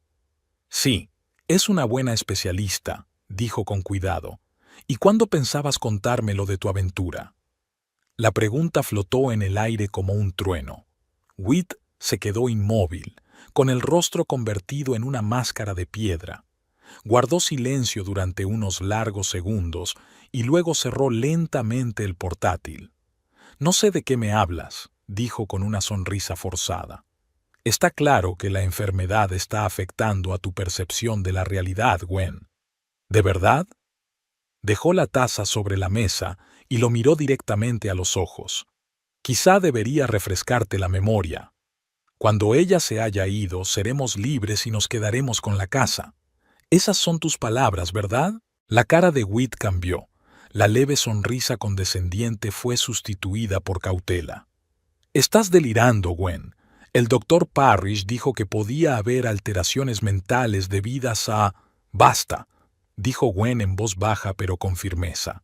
«Sí, es una buena especialista», dijo con cuidado. «¿Y cuándo pensabas contarme lo de tu aventura?». La pregunta flotó en el aire como un trueno. Whit se quedó inmóvil, con el rostro convertido en una máscara de piedra. Guardó silencio durante unos largos segundos y luego cerró lentamente el portátil. «No sé de qué me hablas», dijo con una sonrisa forzada. Está claro que la enfermedad está afectando a tu percepción de la realidad, Gwen. ¿De verdad? Dejó la taza sobre la mesa y lo miró directamente a los ojos. Quizá debería refrescarte la memoria. Cuando ella se haya ido, seremos libres y nos quedaremos con la casa. Esas son tus palabras, ¿verdad? La cara de Whit cambió. La leve sonrisa condescendiente fue sustituida por cautela. Estás delirando, Gwen. El doctor Parrish dijo que podía haber alteraciones mentales debidas a... Basta, dijo Gwen en voz baja pero con firmeza.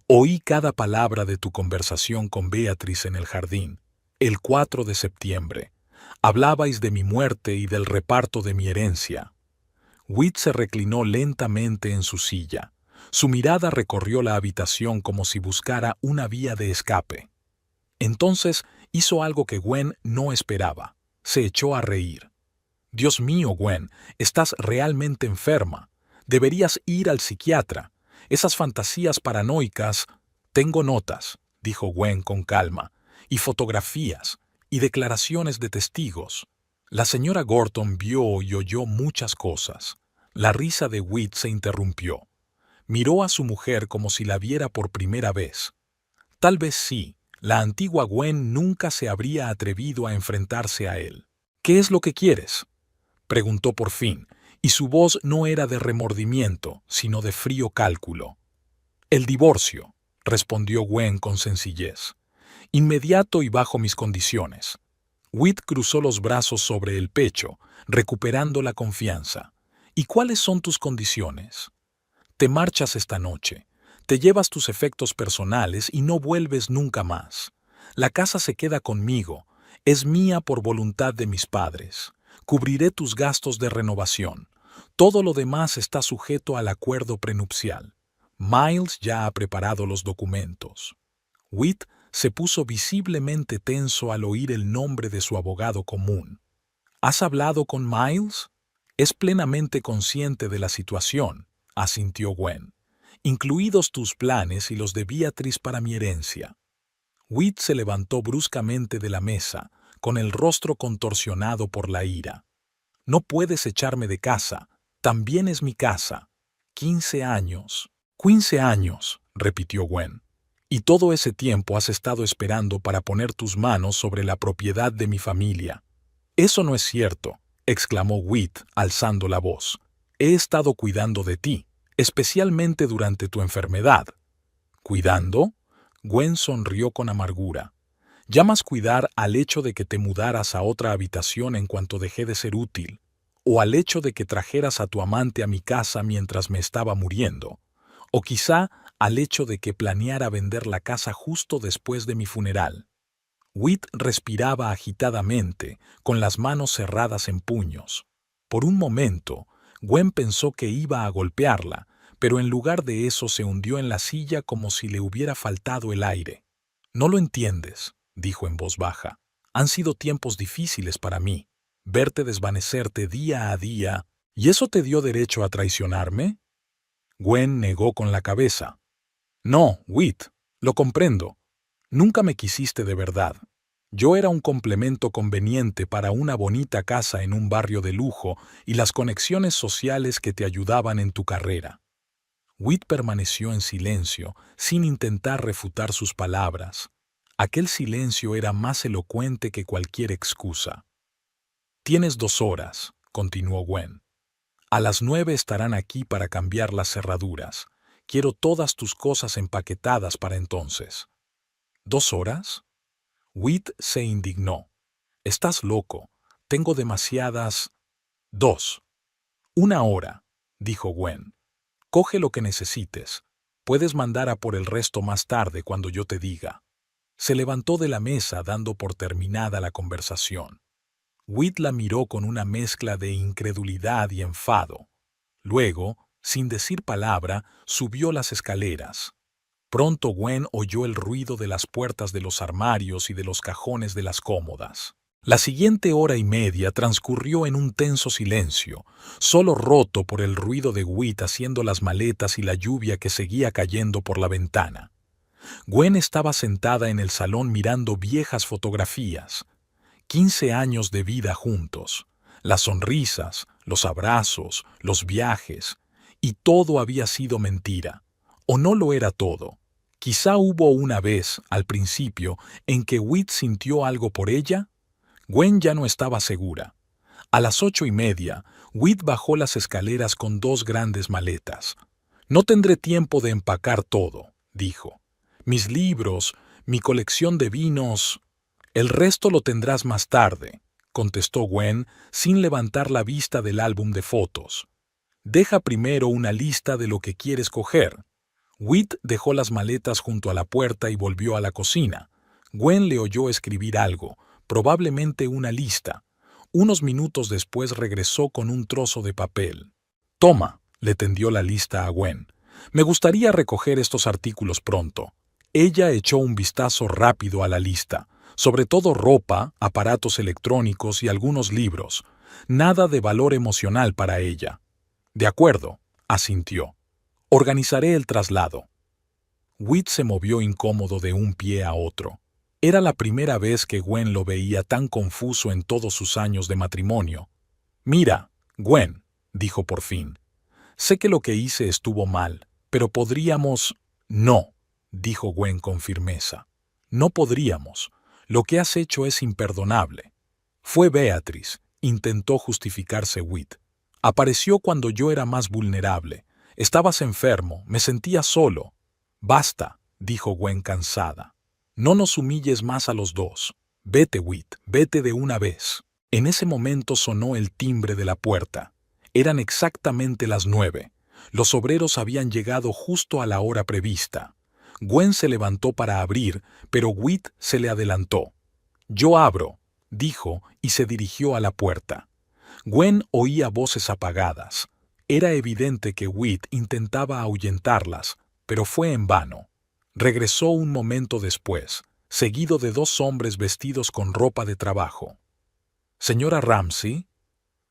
Oí cada palabra de tu conversación con Beatrice en el jardín, el 4 de septiembre. Hablabais de mi muerte y del reparto de mi herencia. Whit se reclinó lentamente en su silla. Su mirada recorrió la habitación como si buscara una vía de escape. Entonces hizo algo que Gwen no esperaba. Se echó a reír. Dios mío, Gwen, estás realmente enferma. Deberías ir al psiquiatra. Esas fantasías paranoicas... Tengo notas, dijo Gwen con calma, y fotografías, y declaraciones de testigos. La señora Gorton vio y oyó muchas cosas. La risa de Whit se interrumpió. Miró a su mujer como si la viera por primera vez. Tal vez sí, la antigua Gwen nunca se habría atrevido a enfrentarse a él. ¿Qué es lo que quieres?, preguntó por fin, y su voz no era de remordimiento, sino de frío cálculo. El divorcio, respondió Gwen con sencillez. Inmediato y bajo mis condiciones. Whit cruzó los brazos sobre el pecho, recuperando la confianza. ¿Y cuáles son tus condiciones? Te marchas esta noche, te llevas tus efectos personales y no vuelves nunca más. La casa se queda conmigo, es mía por voluntad de mis padres. Cubriré tus gastos de renovación. Todo lo demás está sujeto al acuerdo prenupcial. Miles ya ha preparado los documentos. Whit se puso visiblemente tenso al oír el nombre de su abogado común. ¿Has hablado con Miles? Es plenamente consciente de la situación, asintió Gwen, incluidos tus planes y los de Beatrice para mi herencia. Whit se levantó bruscamente de la mesa, con el rostro contorsionado por la ira. No puedes echarme de casa, también es mi casa. 15 años. 15 años, repitió Gwen. Y todo ese tiempo has estado esperando para poner tus manos sobre la propiedad de mi familia. Eso no es cierto, exclamó Whit, alzando la voz. He estado cuidando de ti, especialmente durante tu enfermedad. ¿Cuidando? Gwen sonrió con amargura. ¿Llamas cuidar al hecho de que te mudaras a otra habitación en cuanto dejé de ser útil? ¿O al hecho de que trajeras a tu amante a mi casa mientras me estaba muriendo? ¿O quizá al hecho de que planeara vender la casa justo después de mi funeral? Whit respiraba agitadamente, con las manos cerradas en puños. Por un momento, Gwen pensó que iba a golpearla, pero en lugar de eso se hundió en la silla como si le hubiera faltado el aire. No lo entiendes, dijo en voz baja. Han sido tiempos difíciles para mí. Verte desvanecerte día a día. ¿Y eso te dio derecho a traicionarme? Gwen negó con la cabeza. No, Whit, lo comprendo. Nunca me quisiste de verdad. Yo era un complemento conveniente para una bonita casa en un barrio de lujo y las conexiones sociales que te ayudaban en tu carrera. Whit permaneció en silencio, sin intentar refutar sus palabras. Aquel silencio era más elocuente que cualquier excusa. Tienes 2 horas, continuó Gwen. A las 9 estarán aquí para cambiar las cerraduras. Quiero todas tus cosas empaquetadas para entonces. ¿2 horas? Whit se indignó. Estás loco. Tengo demasiadas... 2. 1 hora, dijo Gwen. Coge lo que necesites. Puedes mandar a por el resto más tarde cuando yo te diga. Se levantó de la mesa dando por terminada la conversación. Whit la miró con una mezcla de incredulidad y enfado. Luego, sin decir palabra, subió las escaleras. Pronto Gwen oyó el ruido de las puertas de los armarios y de los cajones de las cómodas. La siguiente hora y media transcurrió en un tenso silencio, solo roto por el ruido de Whit haciendo las maletas y la lluvia que seguía cayendo por la ventana. Gwen estaba sentada en el salón mirando viejas fotografías. 15 años de vida juntos. Las sonrisas, los abrazos, los viajes. Y todo había sido mentira. ¿O no lo era todo? Quizá hubo una vez, al principio, en que Whit sintió algo por ella. Gwen ya no estaba segura. A las 8:30, Whit bajó las escaleras con 2 grandes maletas. «No tendré tiempo de empacar todo», dijo. «Mis libros, mi colección de vinos...» «El resto lo tendrás más tarde», contestó Gwen sin levantar la vista del álbum de fotos. «Deja primero una lista de lo que quieres coger». Whit dejó las maletas junto a la puerta y volvió a la cocina. Gwen le oyó escribir algo, probablemente una lista. Unos minutos después regresó con un trozo de papel. «Toma», le tendió la lista a Gwen. «Me gustaría recoger estos artículos pronto». Ella echó un vistazo rápido a la lista, sobre todo ropa, aparatos electrónicos y algunos libros. Nada de valor emocional para ella. «De acuerdo», asintió. «Organizaré el traslado». Whit se movió incómodo de un pie a otro. Era la primera vez que Gwen lo veía tan confuso en todos sus años de matrimonio. «Mira, Gwen», dijo por fin. «Sé que lo que hice estuvo mal, pero podríamos...» «No», dijo Gwen con firmeza. «No podríamos. Lo que has hecho es imperdonable». «Fue Beatriz», intentó justificarse Whit. «Apareció cuando yo era más vulnerable. Estabas enfermo, me sentía solo». «Basta», dijo Gwen cansada. «No nos humilles más a los dos. Vete, Whit, vete de una vez». En ese momento sonó el timbre de la puerta. Eran exactamente las 9. Los obreros habían llegado justo a la hora prevista. Gwen se levantó para abrir, pero Whit se le adelantó. «Yo abro», dijo y se dirigió a la puerta. Gwen oía voces apagadas. Era evidente que Whit intentaba ahuyentarlas, pero fue en vano. Regresó un momento después, seguido de 2 hombres vestidos con ropa de trabajo. «Señora Ramsey»,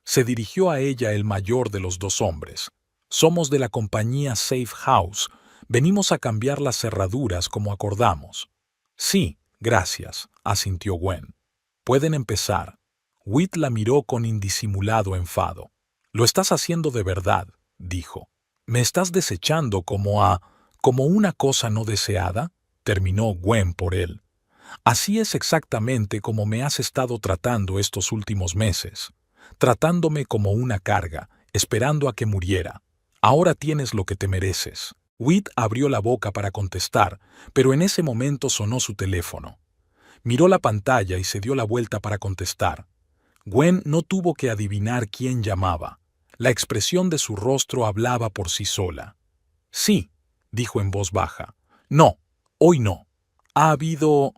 se dirigió a ella el mayor de los 2 hombres. «Somos de la compañía Safe House. Venimos a cambiar las cerraduras como acordamos». «Sí, gracias», asintió Gwen. «Pueden empezar». Whit la miró con indisimulado enfado. «Lo estás haciendo de verdad», dijo. «¿Me estás desechando como una cosa no deseada?», terminó Gwen por él. «Así es exactamente como me has estado tratando estos últimos meses, tratándome como una carga, esperando a que muriera. Ahora tienes lo que te mereces». Whit abrió la boca para contestar, pero en ese momento sonó su teléfono. Miró la pantalla y se dio la vuelta para contestar. Gwen no tuvo que adivinar quién llamaba. La expresión de su rostro hablaba por sí sola. «Sí», dijo en voz baja. «No, hoy no. Ha habido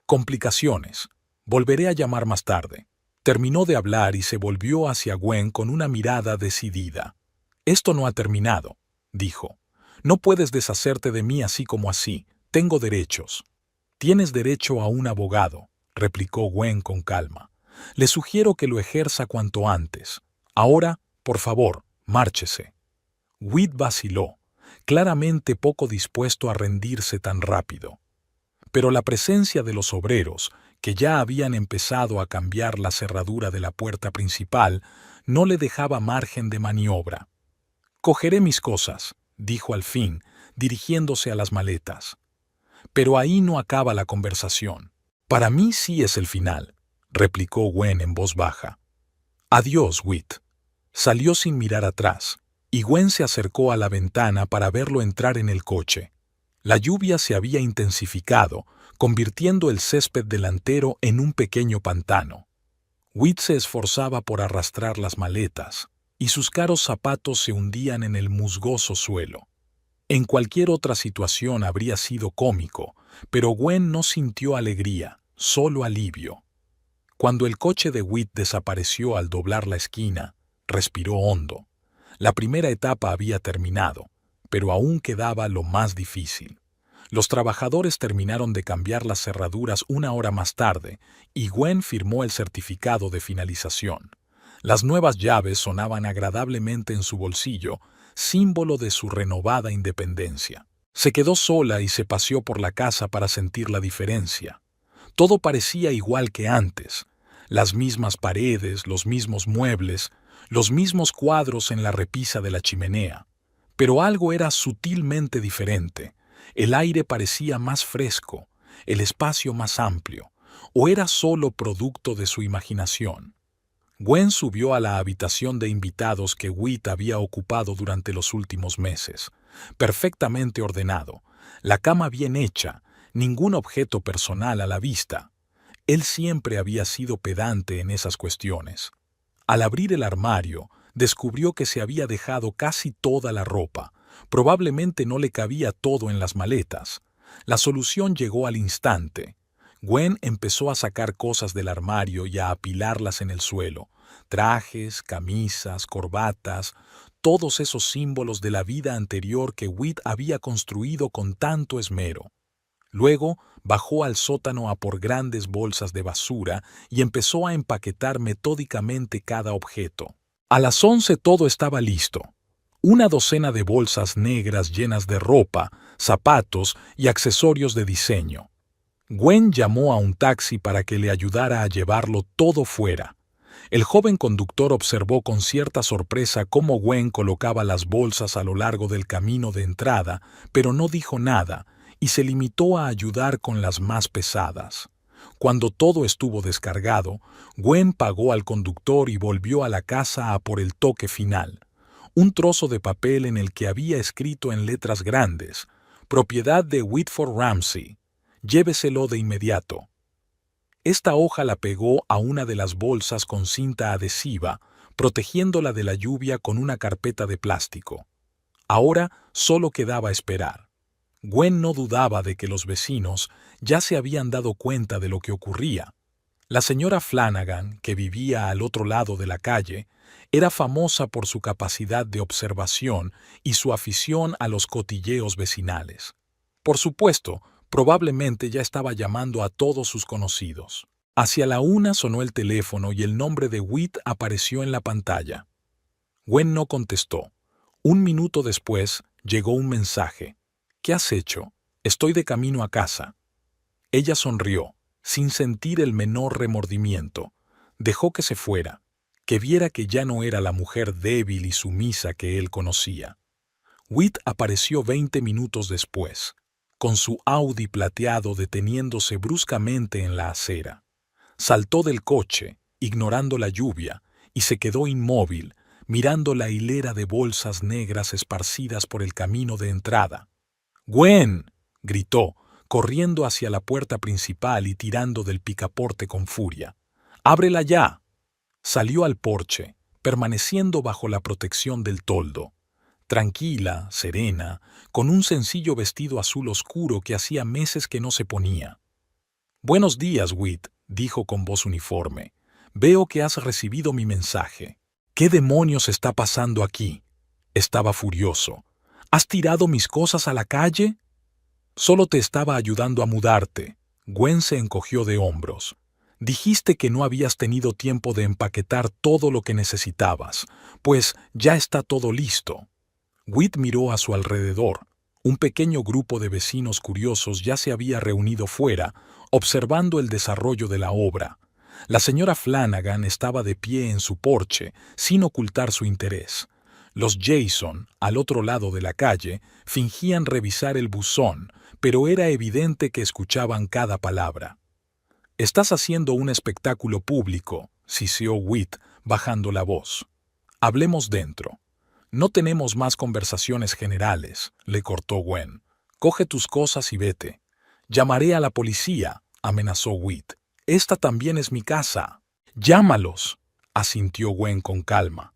complicaciones. Volveré a llamar más tarde». Terminó de hablar y se volvió hacia Gwen con una mirada decidida. «Esto no ha terminado», dijo. «No puedes deshacerte de mí así como así. Tengo derechos». «Tienes derecho a un abogado», replicó Gwen con calma. «Le sugiero que lo ejerza cuanto antes. Ahora, por favor, márchese». Whit vaciló, claramente poco dispuesto a rendirse tan rápido. Pero la presencia de los obreros, que ya habían empezado a cambiar la cerradura de la puerta principal, no le dejaba margen de maniobra. «Cogeré mis cosas», dijo al fin, dirigiéndose a las maletas. Pero ahí no acaba la conversación. «Para mí sí es el final», replicó Gwen en voz baja. «Adiós, Whit». Salió sin mirar atrás, y Gwen se acercó a la ventana para verlo entrar en el coche. La lluvia se había intensificado, convirtiendo el césped delantero en un pequeño pantano. Whit se esforzaba por arrastrar las maletas, y sus caros zapatos se hundían en el musgoso suelo. En cualquier otra situación habría sido cómico, pero Gwen no sintió alegría, solo alivio. Cuando el coche de Whit desapareció al doblar la esquina, respiró hondo. La primera etapa había terminado, pero aún quedaba lo más difícil. Los trabajadores terminaron de cambiar las cerraduras 1 hora más tarde y Gwen firmó el certificado de finalización. Las nuevas llaves sonaban agradablemente en su bolsillo, símbolo de su renovada independencia. Se quedó sola y se paseó por la casa para sentir la diferencia. Todo parecía igual que antes. Las mismas paredes, los mismos muebles, los mismos cuadros en la repisa de la chimenea. Pero algo era sutilmente diferente. El aire parecía más fresco, el espacio más amplio, o era solo producto de su imaginación. Gwen subió a la habitación de invitados que Whit había ocupado durante los últimos meses. Perfectamente ordenado, la cama bien hecha, ningún objeto personal a la vista. Él siempre había sido pedante en esas cuestiones. Al abrir el armario, descubrió que se había dejado casi toda la ropa. Probablemente no le cabía todo en las maletas. La solución llegó al instante. Gwen empezó a sacar cosas del armario y a apilarlas en el suelo. Trajes, camisas, corbatas, todos esos símbolos de la vida anterior que Whit había construido con tanto esmero. Luego bajó al sótano a por grandes bolsas de basura y empezó a empaquetar metódicamente cada objeto. A las 11 todo estaba listo. Una docena de bolsas negras llenas de ropa, zapatos y accesorios de diseño. Gwen llamó a un taxi para que le ayudara a llevarlo todo fuera. El joven conductor observó con cierta sorpresa cómo Gwen colocaba las bolsas a lo largo del camino de entrada, pero no dijo nada y se limitó a ayudar con las más pesadas. Cuando todo estuvo descargado, Gwen pagó al conductor y volvió a la casa a por el toque final. Un trozo de papel en el que había escrito en letras grandes: propiedad de Whitford Ramsay. Lléveselo de inmediato. Esta hoja la pegó a una de las bolsas con cinta adhesiva, protegiéndola de la lluvia con una carpeta de plástico. Ahora solo quedaba esperar. Gwen no dudaba de que los vecinos ya se habían dado cuenta de lo que ocurría. La señora Flanagan, que vivía al otro lado de la calle, era famosa por su capacidad de observación y su afición a los cotilleos vecinales. Por supuesto, probablemente ya estaba llamando a todos sus conocidos. Hacia la 1 sonó el teléfono y el nombre de Whit apareció en la pantalla. Gwen no contestó. Un minuto después llegó un mensaje. ¿Qué has hecho? Estoy de camino a casa. Ella sonrió, sin sentir el menor remordimiento. Dejó que se fuera, que viera que ya no era la mujer débil y sumisa que él conocía. Whit apareció 20 minutos después, con su Audi plateado deteniéndose bruscamente en la acera. Saltó del coche, ignorando la lluvia, y se quedó inmóvil, mirando la hilera de bolsas negras esparcidas por el camino de entrada. «¡Gwen!», gritó, corriendo hacia la puerta principal y tirando del picaporte con furia. «¡Ábrela ya!». Salió al porche, permaneciendo bajo la protección del toldo. Tranquila, serena, con un sencillo vestido azul oscuro que hacía meses que no se ponía. «Buenos días, Whit», dijo con voz uniforme. «Veo que has recibido mi mensaje». «¿Qué demonios está pasando aquí?». Estaba furioso. «¿Has tirado mis cosas a la calle?». «Solo te estaba ayudando a mudarte». Gwen se encogió de hombros. «Dijiste que no habías tenido tiempo de empaquetar todo lo que necesitabas, pues ya está todo listo». Whit miró a su alrededor. Un pequeño grupo de vecinos curiosos ya se había reunido fuera, observando el desarrollo de la obra. La señora Flanagan estaba de pie en su porche, sin ocultar su interés. Los Jason, al otro lado de la calle, fingían revisar el buzón, pero era evidente que escuchaban cada palabra. «Estás haciendo un espectáculo público», siseó Whit, bajando la voz. «Hablemos dentro». «No tenemos más conversaciones generales», le cortó Gwen. «Coge tus cosas y vete». «Llamaré a la policía», amenazó Whit. «Esta también es mi casa». «Llámalos», asintió Gwen con calma.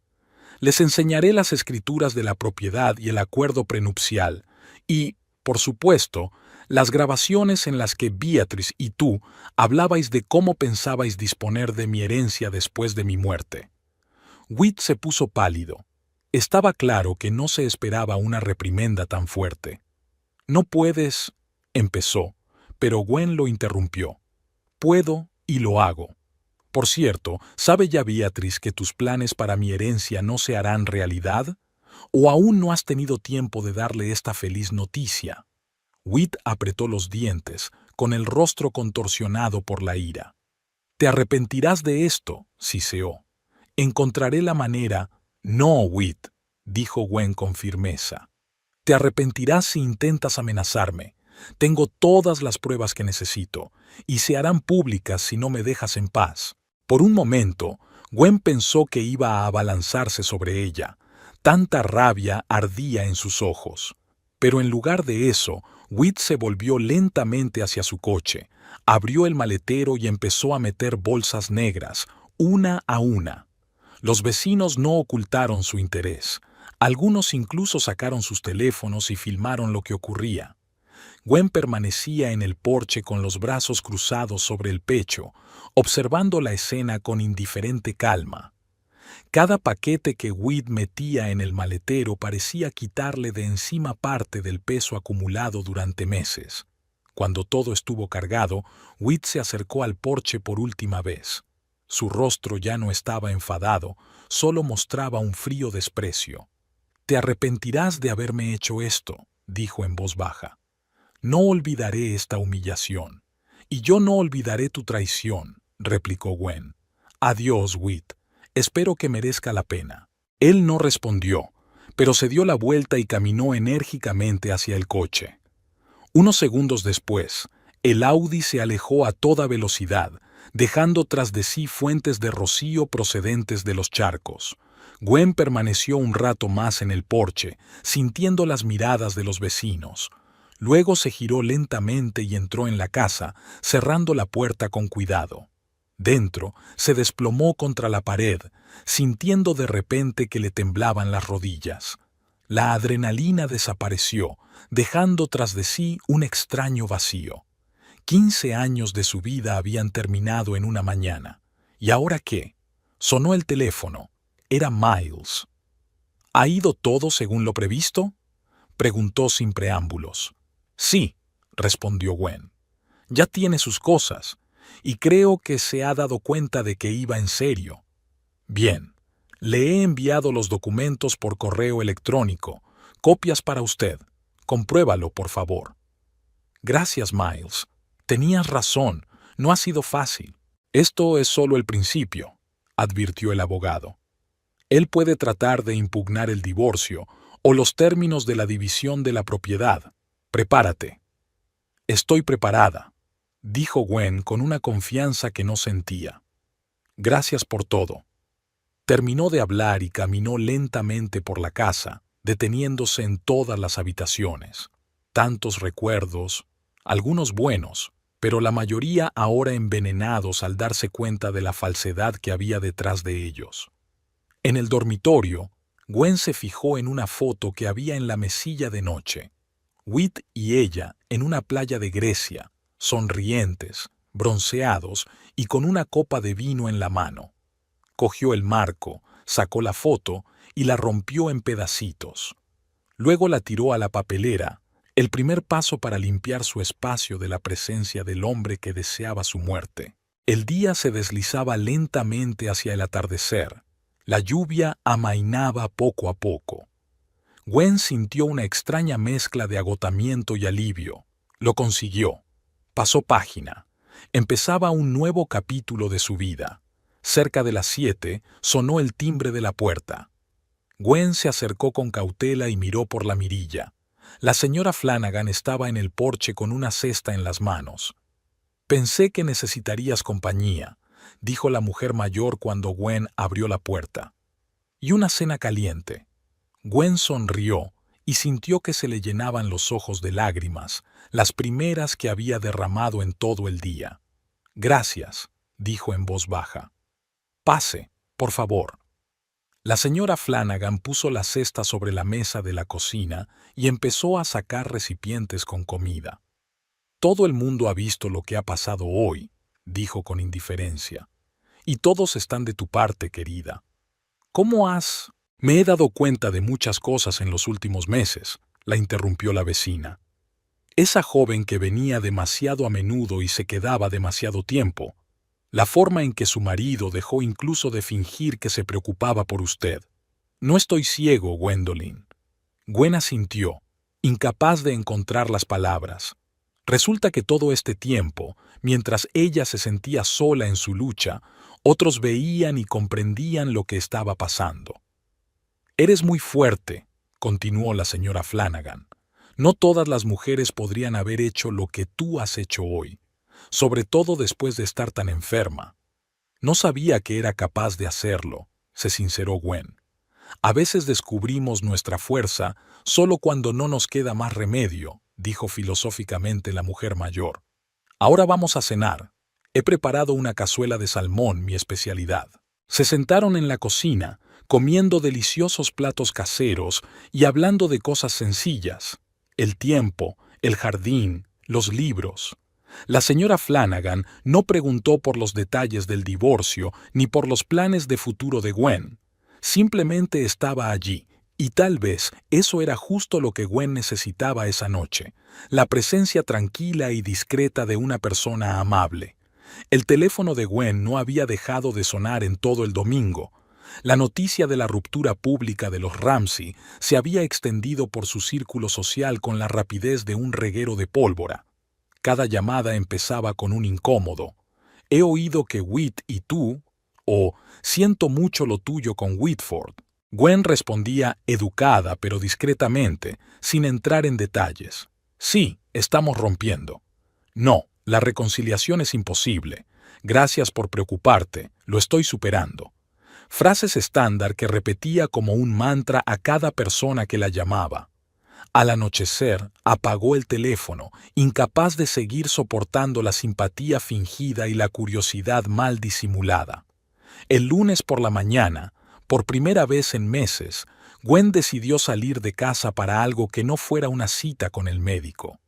«Les enseñaré las escrituras de la propiedad y el acuerdo prenupcial, y, por supuesto, las grabaciones en las que Beatrice y tú hablabais de cómo pensabais disponer de mi herencia después de mi muerte». Whit se puso pálido. Estaba claro que no se esperaba una reprimenda tan fuerte. «No puedes», empezó, pero Gwen lo interrumpió. «Puedo y lo hago. Por cierto, ¿sabe ya Beatrice que tus planes para mi herencia no se harán realidad? ¿O aún no has tenido tiempo de darle esta feliz noticia? Whit apretó los dientes, con el rostro contorsionado por la ira. «Te arrepentirás de esto», siseó. «Encontraré la manera». «No, Whit», dijo Gwen con firmeza. «Te arrepentirás si intentas amenazarme. Tengo todas las pruebas que necesito, y se harán públicas si no me dejas en paz». Por un momento, Gwen pensó que iba a abalanzarse sobre ella. Tanta rabia ardía en sus ojos. Pero en lugar de eso, Whit se volvió lentamente hacia su coche, abrió el maletero y empezó a meter bolsas negras, una a una. Los vecinos no ocultaron su interés. Algunos incluso sacaron sus teléfonos y filmaron lo que ocurría. Gwen permanecía en el porche con los brazos cruzados sobre el pecho, observando la escena con indiferente calma. Cada paquete que Whit metía en el maletero parecía quitarle de encima parte del peso acumulado durante meses. Cuando todo estuvo cargado, Whit se acercó al porche por última vez. Su rostro ya no estaba enfadado, solo mostraba un frío desprecio. «Te arrepentirás de haberme hecho esto», dijo en voz baja. «No olvidaré esta humillación». «Y yo no olvidaré tu traición», replicó Gwen. «Adiós, Whit. Espero que merezca la pena». Él no respondió, pero se dio la vuelta y caminó enérgicamente hacia el coche. Unos segundos después, el Audi se alejó a toda velocidad, dejando tras de sí fuentes de rocío procedentes de los charcos. Gwen permaneció un rato más en el porche, sintiendo las miradas de los vecinos. Luego se giró lentamente y entró en la casa, cerrando la puerta con cuidado. Dentro, se desplomó contra la pared, sintiendo de repente que le temblaban las rodillas. La adrenalina desapareció, dejando tras de sí un extraño vacío. 15 años de su vida habían terminado en una mañana. ¿Y ahora qué? Sonó el teléfono. Era Miles. «¿Ha ido todo según lo previsto?», preguntó sin preámbulos. «Sí», respondió Gwen. «Ya tiene sus cosas, y creo que se ha dado cuenta de que iba en serio». «Bien, le he enviado los documentos por correo electrónico, copias para usted. Compruébalo, por favor». «Gracias, Miles. Tenías razón, no ha sido fácil». «Esto es solo el principio», advirtió el abogado. «Él puede tratar de impugnar el divorcio o los términos de la división de la propiedad. Prepárate». «Estoy preparada», dijo Gwen con una confianza que no sentía. «Gracias por todo». Terminó de hablar y caminó lentamente por la casa, deteniéndose en todas las habitaciones. Tantos recuerdos, algunos buenos, pero la mayoría ahora envenenados al darse cuenta de la falsedad que había detrás de ellos. En el dormitorio, Gwen se fijó en una foto que había en la mesilla de noche. Whit y ella en una playa de Grecia, sonrientes, bronceados y con una copa de vino en la mano. Cogió el marco, sacó la foto y la rompió en pedacitos. Luego la tiró a la papelera, el primer paso para limpiar su espacio de la presencia del hombre que deseaba su muerte. El día se deslizaba lentamente hacia el atardecer. La lluvia amainaba poco a poco. Gwen sintió una extraña mezcla de agotamiento y alivio. Lo consiguió. Pasó página. Empezaba un nuevo capítulo de su vida. Cerca de las 7 sonó el timbre de la puerta. Gwen se acercó con cautela y miró por la mirilla. La señora Flanagan estaba en el porche con una cesta en las manos. «Pensé que necesitarías compañía», dijo la mujer mayor cuando Gwen abrió la puerta. «Y una cena caliente». Gwen sonrió y sintió que se le llenaban los ojos de lágrimas, las primeras que había derramado en todo el día. «Gracias», dijo en voz baja. «Pase, por favor». La señora Flanagan puso la cesta sobre la mesa de la cocina y empezó a sacar recipientes con comida. «Todo el mundo ha visto lo que ha pasado hoy», dijo con indiferencia. «Y todos están de tu parte, querida». «¿Cómo has...?» «Me he dado cuenta de muchas cosas en los últimos meses», la interrumpió la vecina. «Esa joven que venía demasiado a menudo y se quedaba demasiado tiempo. La forma en que su marido dejó incluso de fingir que se preocupaba por usted. No estoy ciego, Gwendolyn. Gwen asintió, incapaz de encontrar las palabras. Resulta que todo este tiempo, mientras ella se sentía sola en su lucha, otros veían y comprendían lo que estaba pasando. Eres muy fuerte, continuó la señora Flanagan. No todas las mujeres podrían haber hecho lo que tú has hecho hoy, sobre todo después de estar tan enferma. No sabía que era capaz de hacerlo, se sinceró Gwen. A veces descubrimos nuestra fuerza solo cuando no nos queda más remedio, dijo filosóficamente la mujer mayor. Ahora vamos a cenar. He preparado una cazuela de salmón, mi especialidad. Se sentaron en la cocina, comiendo deliciosos platos caseros y hablando de cosas sencillas. El tiempo, el jardín, los libros. La señora Flanagan no preguntó por los detalles del divorcio ni por los planes de futuro de Gwen. Simplemente estaba allí, y tal vez eso era justo lo que Gwen necesitaba esa noche, la presencia tranquila y discreta de una persona amable. El teléfono de Gwen no había dejado de sonar en todo el domingo. La noticia de la ruptura pública de los Ramsey se había extendido por su círculo social con la rapidez de un reguero de pólvora. Cada llamada empezaba con un incómodo. He oído que Whit y tú, o siento mucho lo tuyo con Whitford. Gwen respondía educada pero discretamente, sin entrar en detalles. Sí, estamos rompiendo. No, la reconciliación es imposible. Gracias por preocuparte, lo estoy superando. Frases estándar que repetía como un mantra a cada persona que la llamaba. Al anochecer, apagó el teléfono, incapaz de seguir soportando la simpatía fingida y la curiosidad mal disimulada. El lunes por la mañana, por primera vez en meses, Gwen decidió salir de casa para algo que no fuera una cita con el médico.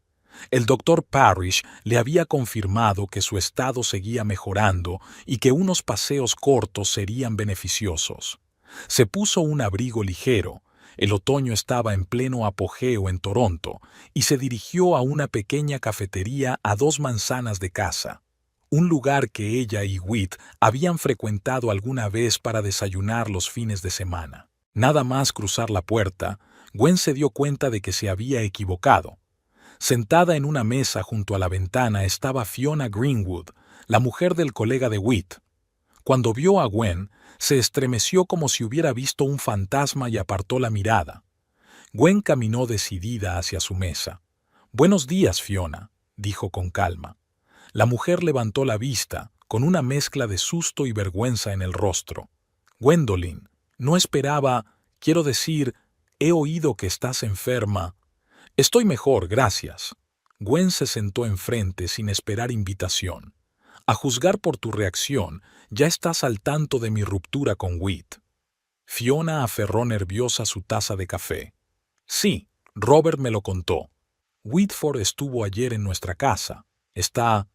El doctor Parrish le había confirmado que su estado seguía mejorando y que unos paseos cortos serían beneficiosos. Se puso un abrigo ligero. El otoño estaba en pleno apogeo en Toronto y se dirigió a una pequeña cafetería a 2 manzanas de casa. Un lugar que ella y Whit habían frecuentado alguna vez para desayunar los fines de semana. Nada más cruzar la puerta, Gwen se dio cuenta de que se había equivocado. Sentada en una mesa junto a la ventana estaba Fiona Greenwood, la mujer del colega de Whit. Cuando vio a Gwen, se estremeció como si hubiera visto un fantasma y apartó la mirada. Gwen caminó decidida hacia su mesa. «Buenos días, Fiona», dijo con calma. La mujer levantó la vista, con una mezcla de susto y vergüenza en el rostro. «Gwendolyn, no esperaba, quiero decir, he oído que estás enferma». «Estoy mejor, gracias». Gwen se sentó enfrente sin esperar invitación. «A juzgar por tu reacción, ya estás al tanto de mi ruptura con Whit». Fiona aferró nerviosa su taza de café. «Sí, Robert me lo contó. Whitford estuvo ayer en nuestra casa. Está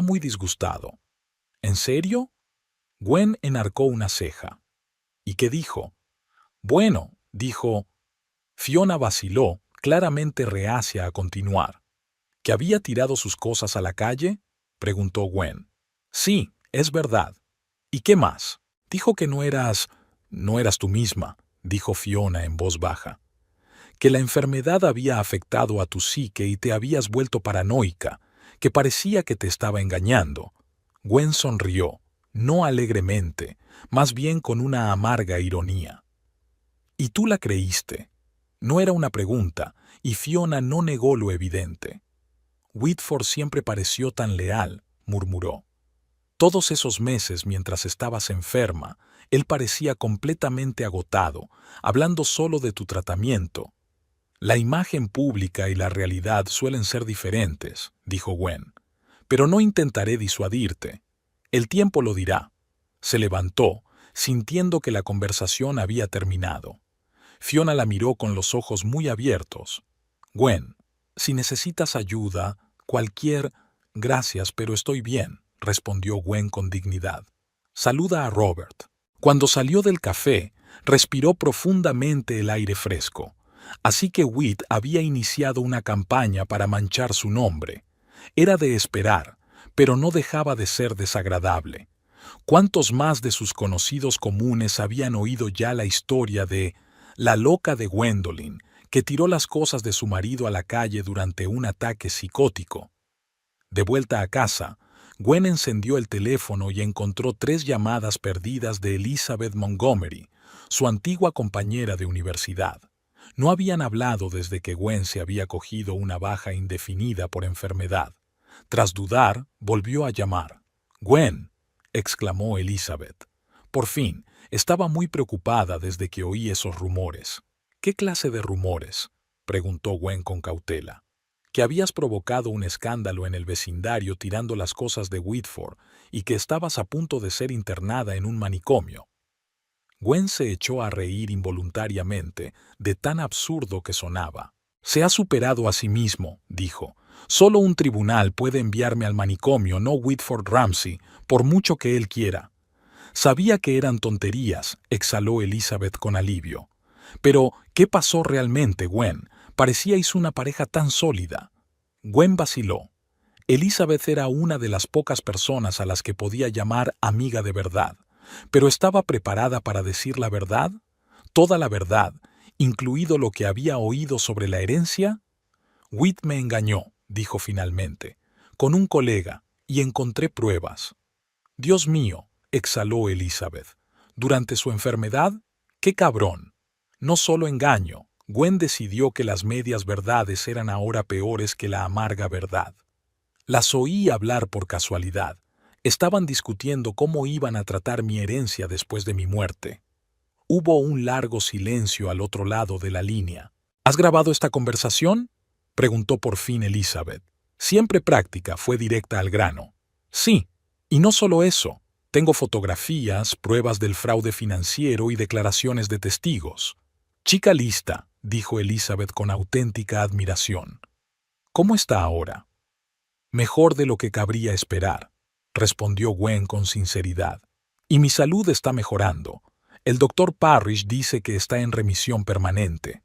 muy disgustado». «¿En serio?» Gwen enarcó una ceja. «¿Y qué dijo?» «Bueno», dijo. Fiona vaciló, claramente reacia a continuar. ¿Que había tirado sus cosas a la calle?, preguntó Gwen. «Sí, es verdad». «¿Y qué más?» «Dijo que no eras tú misma», dijo Fiona en voz baja. «Que la enfermedad había afectado a tu psique y te habías vuelto paranoica, que parecía que te estaba engañando». Gwen sonrió, no alegremente, más bien con una amarga ironía. «¿Y tú la creíste?» No era una pregunta, y Fiona no negó lo evidente. «Whitford siempre pareció tan leal», murmuró. «Todos esos meses mientras estabas enferma, él parecía completamente agotado, hablando solo de tu tratamiento». «La imagen pública y la realidad suelen ser diferentes», dijo Gwen. «Pero no intentaré disuadirte. El tiempo lo dirá». Se levantó, sintiendo que la conversación había terminado. Fiona la miró con los ojos muy abiertos. «Gwen, si necesitas ayuda, cualquier...» «Gracias, pero estoy bien», respondió Gwen con dignidad. «Saluda a Robert». Cuando salió del café, respiró profundamente el aire fresco. Así que Whit había iniciado una campaña para manchar su nombre. Era de esperar, pero no dejaba de ser desagradable. ¿Cuántos más de sus conocidos comunes habían oído ya la historia de la loca de Gwendolyn, que tiró las cosas de su marido a la calle durante un ataque psicótico? De vuelta a casa, Gwen encendió el teléfono y encontró 3 llamadas perdidas de Elizabeth Montgomery, su antigua compañera de universidad. No habían hablado desde que Gwen se había cogido una baja indefinida por enfermedad. Tras dudar, volvió a llamar. «Gwen», exclamó Elizabeth. Por fin, estaba muy preocupada desde que oí esos rumores. «¿Qué clase de rumores?», preguntó Gwen con cautela. «Que habías provocado un escándalo en el vecindario tirando las cosas de Whitford y que estabas a punto de ser internada en un manicomio». Gwen se echó a reír involuntariamente, de tan absurdo que sonaba. «Se ha superado a sí mismo», dijo. «Solo un tribunal puede enviarme al manicomio, no Whitford Ramsay, por mucho que él quiera». «Sabía que eran tonterías», exhaló Elizabeth con alivio. «Pero, ¿qué pasó realmente, Gwen? Parecíais una pareja tan sólida». Gwen vaciló. Elizabeth era una de las pocas personas a las que podía llamar amiga de verdad. ¿Pero estaba preparada para decir la verdad? ¿Toda la verdad, incluido lo que había oído sobre la herencia? «Whit me engañó», dijo finalmente, «con un colega, y encontré pruebas». «Dios mío», exhaló Elizabeth. «¿Durante su enfermedad? ¡Qué cabrón!». No solo engaño. Gwen decidió que las medias verdades eran ahora peores que la amarga verdad. Las oí hablar por casualidad. Estaban discutiendo cómo iban a tratar mi herencia después de mi muerte. Hubo un largo silencio al otro lado de la línea. «¿Has grabado esta conversación?», preguntó por fin Elizabeth. Siempre práctica, fue directa al grano. «Sí, y no solo eso. Tengo fotografías, pruebas del fraude financiero y declaraciones de testigos». «Chica lista», dijo Elizabeth con auténtica admiración. «¿Cómo está ahora?». «Mejor de lo que cabría esperar», respondió Gwen con sinceridad. «Y mi salud está mejorando. El doctor Parrish dice que está en remisión permanente».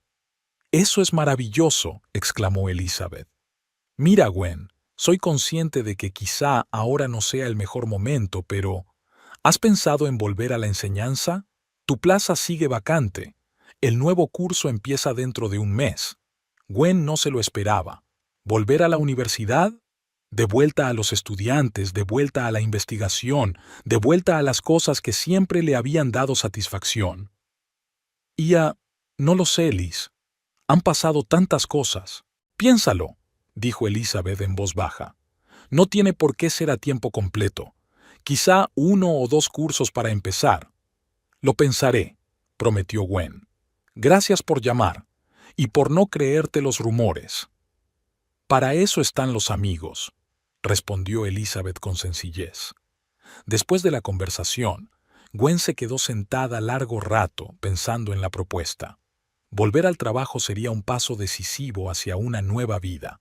«Eso es maravilloso», exclamó Elizabeth. «Mira, Gwen, soy consciente de que quizá ahora no sea el mejor momento, pero ¿has pensado en volver a la enseñanza? Tu plaza sigue vacante. El nuevo curso empieza dentro de un mes». Gwen no se lo esperaba. ¿Volver a la universidad? De vuelta a los estudiantes, de vuelta a la investigación, de vuelta a las cosas que siempre le habían dado satisfacción. No lo sé, Liz. Han pasado tantas cosas. Piénsalo, dijo Elizabeth en voz baja. No tiene por qué ser a tiempo completo. Quizá 1 o 2 cursos para empezar. Lo pensaré, prometió Gwen. Gracias por llamar y por no creerte los rumores. Para eso están los amigos, respondió Elizabeth con sencillez. Después de la conversación, Gwen se quedó sentada largo rato pensando en la propuesta. Volver al trabajo sería un paso decisivo hacia una nueva vida.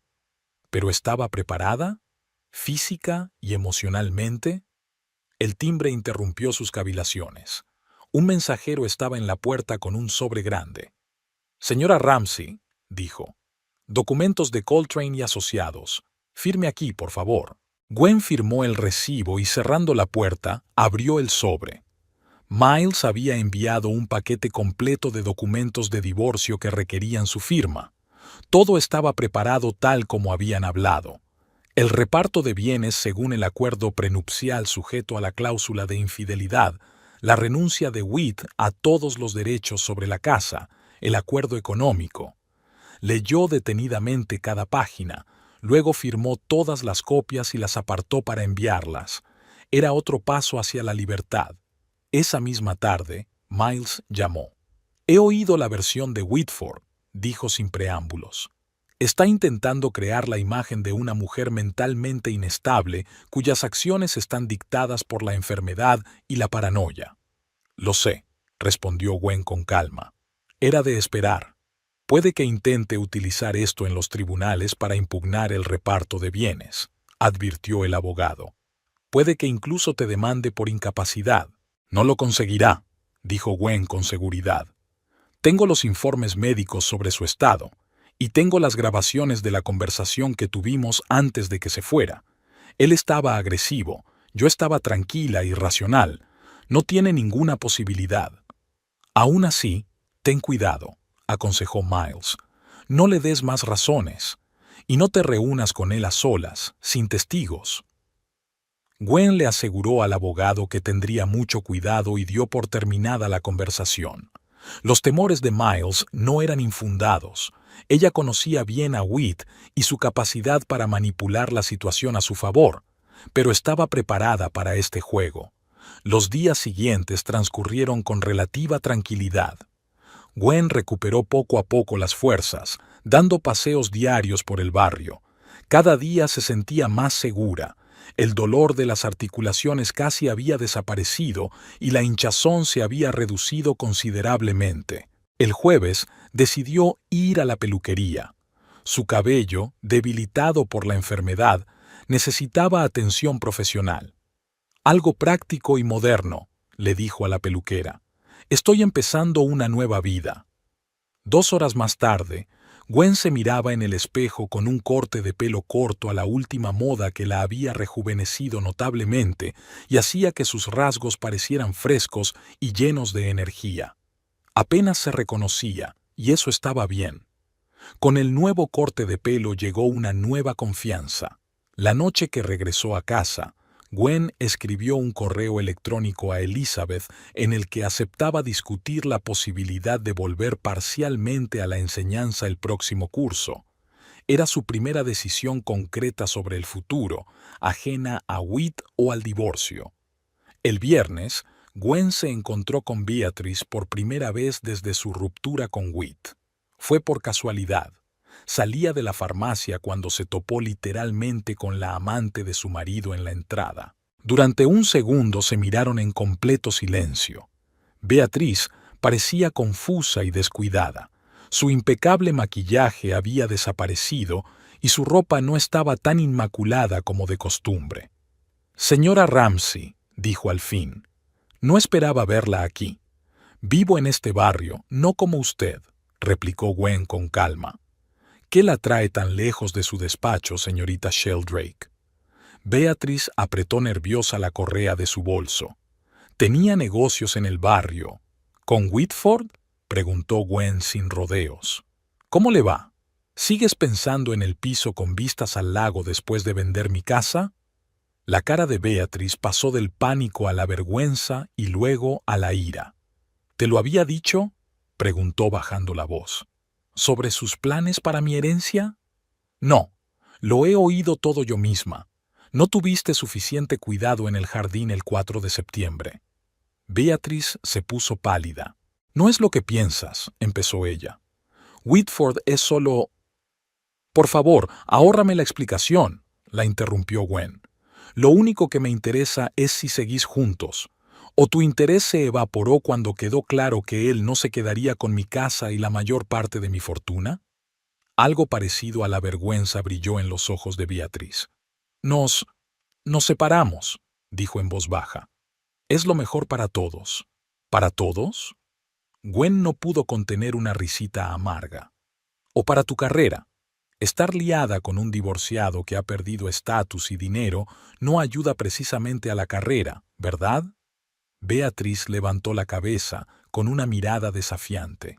¿Pero estaba preparada? ¿Física y emocionalmente? El timbre interrumpió sus cavilaciones. Un mensajero estaba en la puerta con un sobre grande. «Señora Ramsay», dijo. «Documentos de Coltrane y Asociados. Firme aquí, por favor». Gwen firmó el recibo y cerrando la puerta, abrió el sobre. Miles había enviado un paquete completo de documentos de divorcio que requerían su firma. Todo estaba preparado tal como habían hablado. El reparto de bienes según el acuerdo prenupcial sujeto a la cláusula de infidelidad, la renuncia de Whit a todos los derechos sobre la casa, el acuerdo económico. Leyó detenidamente cada página, luego firmó todas las copias y las apartó para enviarlas. Era otro paso hacia la libertad. Esa misma tarde, Miles llamó. «He oído la versión de Whitford», dijo sin preámbulos. «Está intentando crear la imagen de una mujer mentalmente inestable cuyas acciones están dictadas por la enfermedad y la paranoia». «Lo sé», respondió Gwen con calma. «Era de esperar. Puede que intente utilizar esto en los tribunales para impugnar el reparto de bienes», advirtió el abogado. «Puede que incluso te demande por incapacidad». «No lo conseguirá», dijo Gwen con seguridad. «Tengo los informes médicos sobre su estado, y tengo las grabaciones de la conversación que tuvimos antes de que se fuera. Él estaba agresivo, Yo estaba tranquila y racional. No tiene ninguna posibilidad. Aún así, ten cuidado, aconsejó Miles. No le des más razones. Y no te reúnas con él a solas, sin testigos. Gwen le aseguró al abogado que tendría mucho cuidado y dio por terminada la conversación. Los temores de Miles no eran infundados. Ella conocía bien a Whit y su capacidad para manipular la situación a su favor, pero estaba preparada para este juego. Los días siguientes transcurrieron con relativa tranquilidad. Gwen recuperó poco a poco las fuerzas, dando paseos diarios por el barrio. Cada día se sentía más segura. El dolor de las articulaciones casi había desaparecido y la hinchazón se había reducido considerablemente. El jueves decidió ir a la peluquería. Su cabello, debilitado por la enfermedad, necesitaba atención profesional. Algo práctico y moderno, le dijo a la peluquera. Estoy empezando una nueva vida. 2 horas más tarde, Gwen se miraba en el espejo con un corte de pelo corto a la última moda que la había rejuvenecido notablemente y hacía que sus rasgos parecieran frescos y llenos de energía. Apenas se reconocía, y eso estaba bien. Con el nuevo corte de pelo llegó una nueva confianza. La noche que regresó a casa, Gwen escribió un correo electrónico a Elizabeth en el que aceptaba discutir la posibilidad de volver parcialmente a la enseñanza el próximo curso. Era su primera decisión concreta sobre el futuro, ajena a Whit o al divorcio. El viernes, Gwen se encontró con Beatrice por primera vez desde su ruptura con Whit. Fue por casualidad. Salía de la farmacia cuando se topó literalmente con la amante de su marido en la entrada. Durante un segundo se miraron en completo silencio. Beatriz parecía confusa y descuidada. Su impecable maquillaje había desaparecido y su ropa no estaba tan inmaculada como de costumbre. «Señora Ramsey», dijo al fin, «no esperaba verla aquí. Vivo en este barrio, no como usted», replicó Gwen con calma. «¿Qué la trae tan lejos de su despacho, señorita Sheldrake?» Beatriz apretó nerviosa la correa de su bolso. «Tenía negocios en el barrio». «¿Con Whitford?», preguntó Gwen sin rodeos. «¿Cómo le va? ¿Sigues pensando en el piso con vistas al lago después de vender mi casa?» La cara de Beatriz pasó del pánico a la vergüenza y luego a la ira. «¿Te lo había dicho?», preguntó bajando la voz. «¿Sobre sus planes para mi herencia?» «No, lo he oído todo yo misma. No tuviste suficiente cuidado en el jardín el 4 de septiembre». Beatriz se puso pálida. «No es lo que piensas», empezó ella. «Whitford es solo...» «Por favor, ahórrame la explicación», la interrumpió Gwen. «Lo único que me interesa es si seguís juntos. ¿O tu interés se evaporó cuando quedó claro que él no se quedaría con mi casa y la mayor parte de mi fortuna?» Algo parecido a la vergüenza brilló en los ojos de Beatriz. Nos separamos», dijo en voz baja. «Es lo mejor para todos». «¿Para todos?» Gwen no pudo contener una risita amarga. «O para tu carrera. Estar liada con un divorciado que ha perdido estatus y dinero no ayuda precisamente a la carrera, ¿verdad?» Beatriz levantó la cabeza con una mirada desafiante.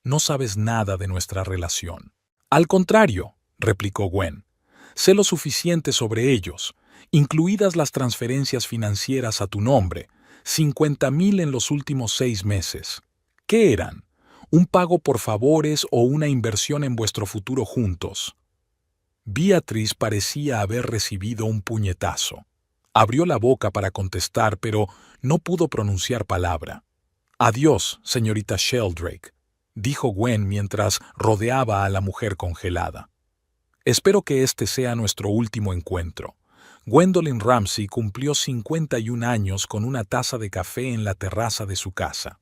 «No sabes nada de nuestra relación». «Al contrario», replicó Gwen, «sé lo suficiente sobre ellos, incluidas las transferencias financieras a tu nombre, 50,000 en los últimos 6 meses. ¿Qué eran? ¿Un pago por favores o una inversión en vuestro futuro juntos?» Beatriz parecía haber recibido un puñetazo. Abrió la boca para contestar, pero no pudo pronunciar palabra. «Adiós, señorita Sheldrake», dijo Gwen mientras rodeaba a la mujer congelada. «Espero que este sea nuestro último encuentro». Gwendolyn Ramsey cumplió 51 años con una taza de café en la terraza de su casa.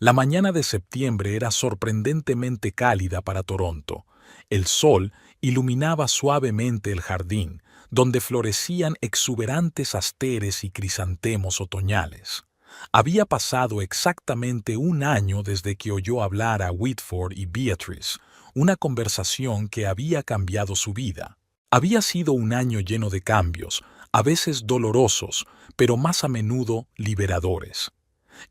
La mañana de septiembre era sorprendentemente cálida para Toronto. El sol iluminaba suavemente el jardín, donde florecían exuberantes asteres y crisantemos otoñales. Había pasado exactamente 1 año desde que oyó hablar a Whitford y Beatrice, una conversación que había cambiado su vida. Había sido un año lleno de cambios, a veces dolorosos, pero más a menudo liberadores.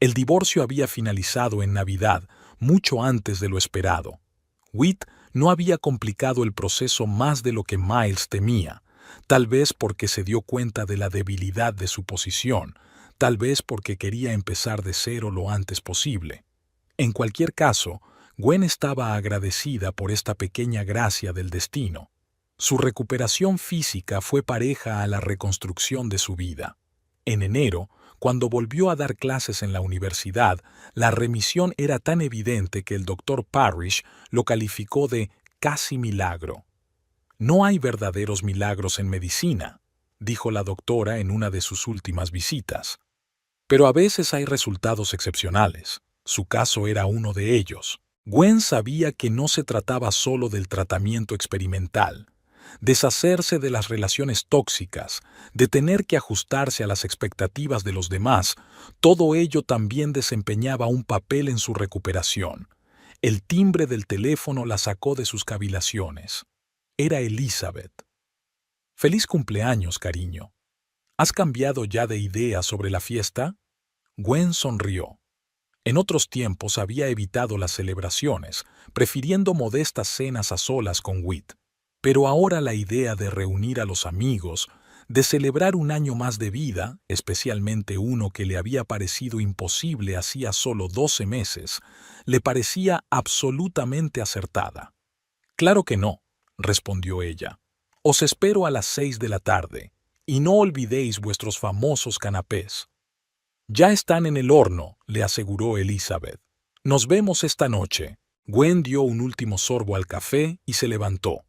El divorcio había finalizado en Navidad, mucho antes de lo esperado. Whit no había complicado el proceso más de lo que Miles temía, tal vez porque se dio cuenta de la debilidad de su posición, tal vez porque quería empezar de cero lo antes posible. En cualquier caso, Gwen estaba agradecida por esta pequeña gracia del destino. Su recuperación física fue pareja a la reconstrucción de su vida. En enero, cuando volvió a dar clases en la universidad, la remisión era tan evidente que el doctor Parrish lo calificó de casi milagro. No hay verdaderos milagros en medicina, dijo la doctora en una de sus últimas visitas. Pero a veces hay resultados excepcionales. Su caso era uno de ellos. Gwen sabía que no se trataba solo del tratamiento experimental. Deshacerse de las relaciones tóxicas, de tener que ajustarse a las expectativas de los demás, todo ello también desempeñaba un papel en su recuperación. El timbre del teléfono la sacó de sus cavilaciones. Era Elizabeth. «Feliz cumpleaños, cariño. ¿Has cambiado ya de idea sobre la fiesta?» Gwen sonrió. En otros tiempos había evitado las celebraciones, prefiriendo modestas cenas a solas con Whit. Pero ahora la idea de reunir a los amigos, de celebrar un año más de vida, especialmente uno que le había parecido imposible hacía solo 12 meses, le parecía absolutamente acertada. «Claro que no», respondió ella. «Os espero a las 6 de la tarde, y no olvidéis vuestros famosos canapés». «Ya están en el horno», le aseguró Elizabeth. «Nos vemos esta noche». Gwen dio un último sorbo al café y se levantó.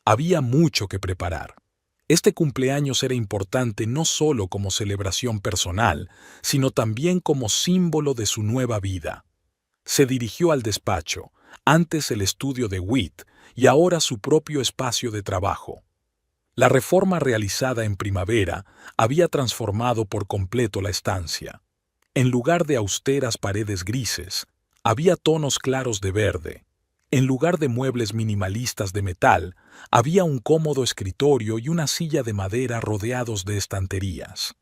Había mucho que preparar. Este cumpleaños era importante no solo como celebración personal, sino también como símbolo de su nueva vida. Se dirigió al despacho, antes el estudio de Whit y ahora su propio espacio de trabajo. La reforma realizada en primavera había transformado por completo la estancia. En lugar de austeras paredes grises, había tonos claros de verde. En lugar de muebles minimalistas de metal, había un cómodo escritorio y una silla de madera rodeados de estanterías.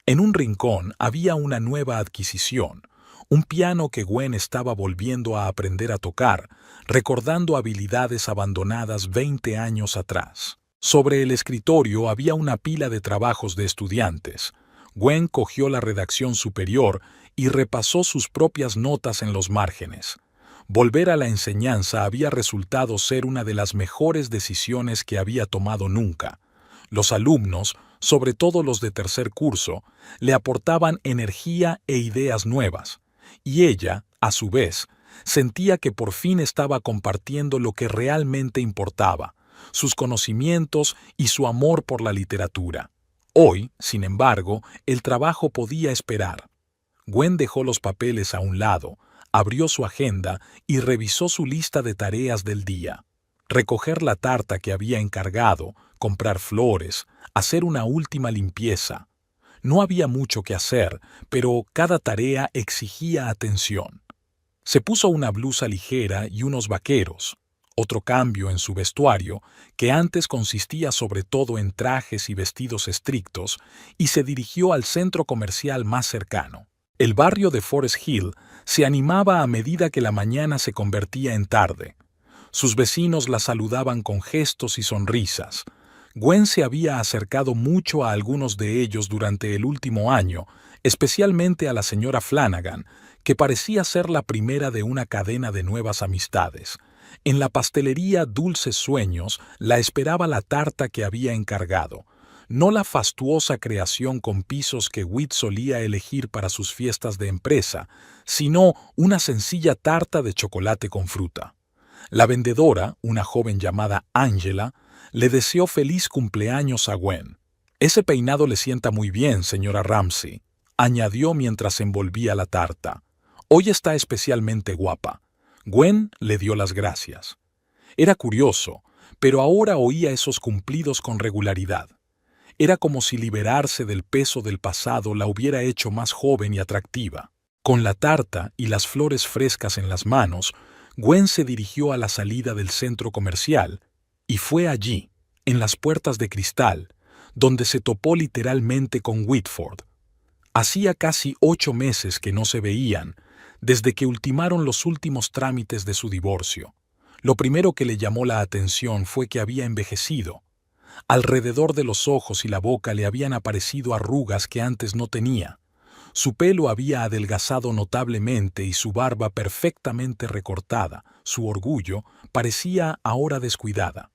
En un rincón había una nueva adquisición, un piano que Gwen estaba volviendo a aprender a tocar, recordando habilidades abandonadas 20 años atrás. Sobre el escritorio había una pila de trabajos de estudiantes. Gwen cogió la redacción superior y repasó sus propias notas en los márgenes. Volver a la enseñanza había resultado ser una de las mejores decisiones que había tomado nunca. Los alumnos, sobre todo los de tercer curso, le aportaban energía e ideas nuevas, y ella, a su vez, sentía que por fin estaba compartiendo lo que realmente importaba, sus conocimientos y su amor por la literatura. Hoy, sin embargo, el trabajo podía esperar. Gwen dejó los papeles a un lado, abrió su agenda y revisó su lista de tareas del día. Recoger la tarta que había encargado, comprar flores, hacer una última limpieza. No había mucho que hacer, pero cada tarea exigía atención. Se puso una blusa ligera y unos vaqueros, otro cambio en su vestuario, que antes consistía sobre todo en trajes y vestidos estrictos, y se dirigió al centro comercial más cercano. El barrio de Forest Hill se animaba a medida que la mañana se convertía en tarde. Sus vecinos la saludaban con gestos y sonrisas. Gwen se había acercado mucho a algunos de ellos durante el último año, especialmente a la señora Flanagan, que parecía ser la primera de una cadena de nuevas amistades. En la pastelería Dulces Sueños la esperaba la tarta que había encargado, no la fastuosa creación con pisos que Whit solía elegir para sus fiestas de empresa, sino una sencilla tarta de chocolate con fruta. La vendedora, una joven llamada Angela, le deseó feliz cumpleaños a Gwen. «Ese peinado le sienta muy bien, señora Ramsey», añadió mientras envolvía la tarta. «Hoy está especialmente guapa». Gwen le dio las gracias. Era curioso, pero ahora oía esos cumplidos con regularidad. Era como si liberarse del peso del pasado la hubiera hecho más joven y atractiva. Con la tarta y las flores frescas en las manos, Gwen se dirigió a la salida del centro comercial, y fue allí, en las puertas de cristal, donde se topó literalmente con Whitford. Hacía casi 8 meses que no se veían, desde que ultimaron los últimos trámites de su divorcio. Lo primero que le llamó la atención fue que había envejecido. Alrededor de los ojos y la boca le habían aparecido arrugas que antes no tenía. Su pelo había adelgazado notablemente y su barba perfectamente recortada. Su orgullo parecía ahora descuidada.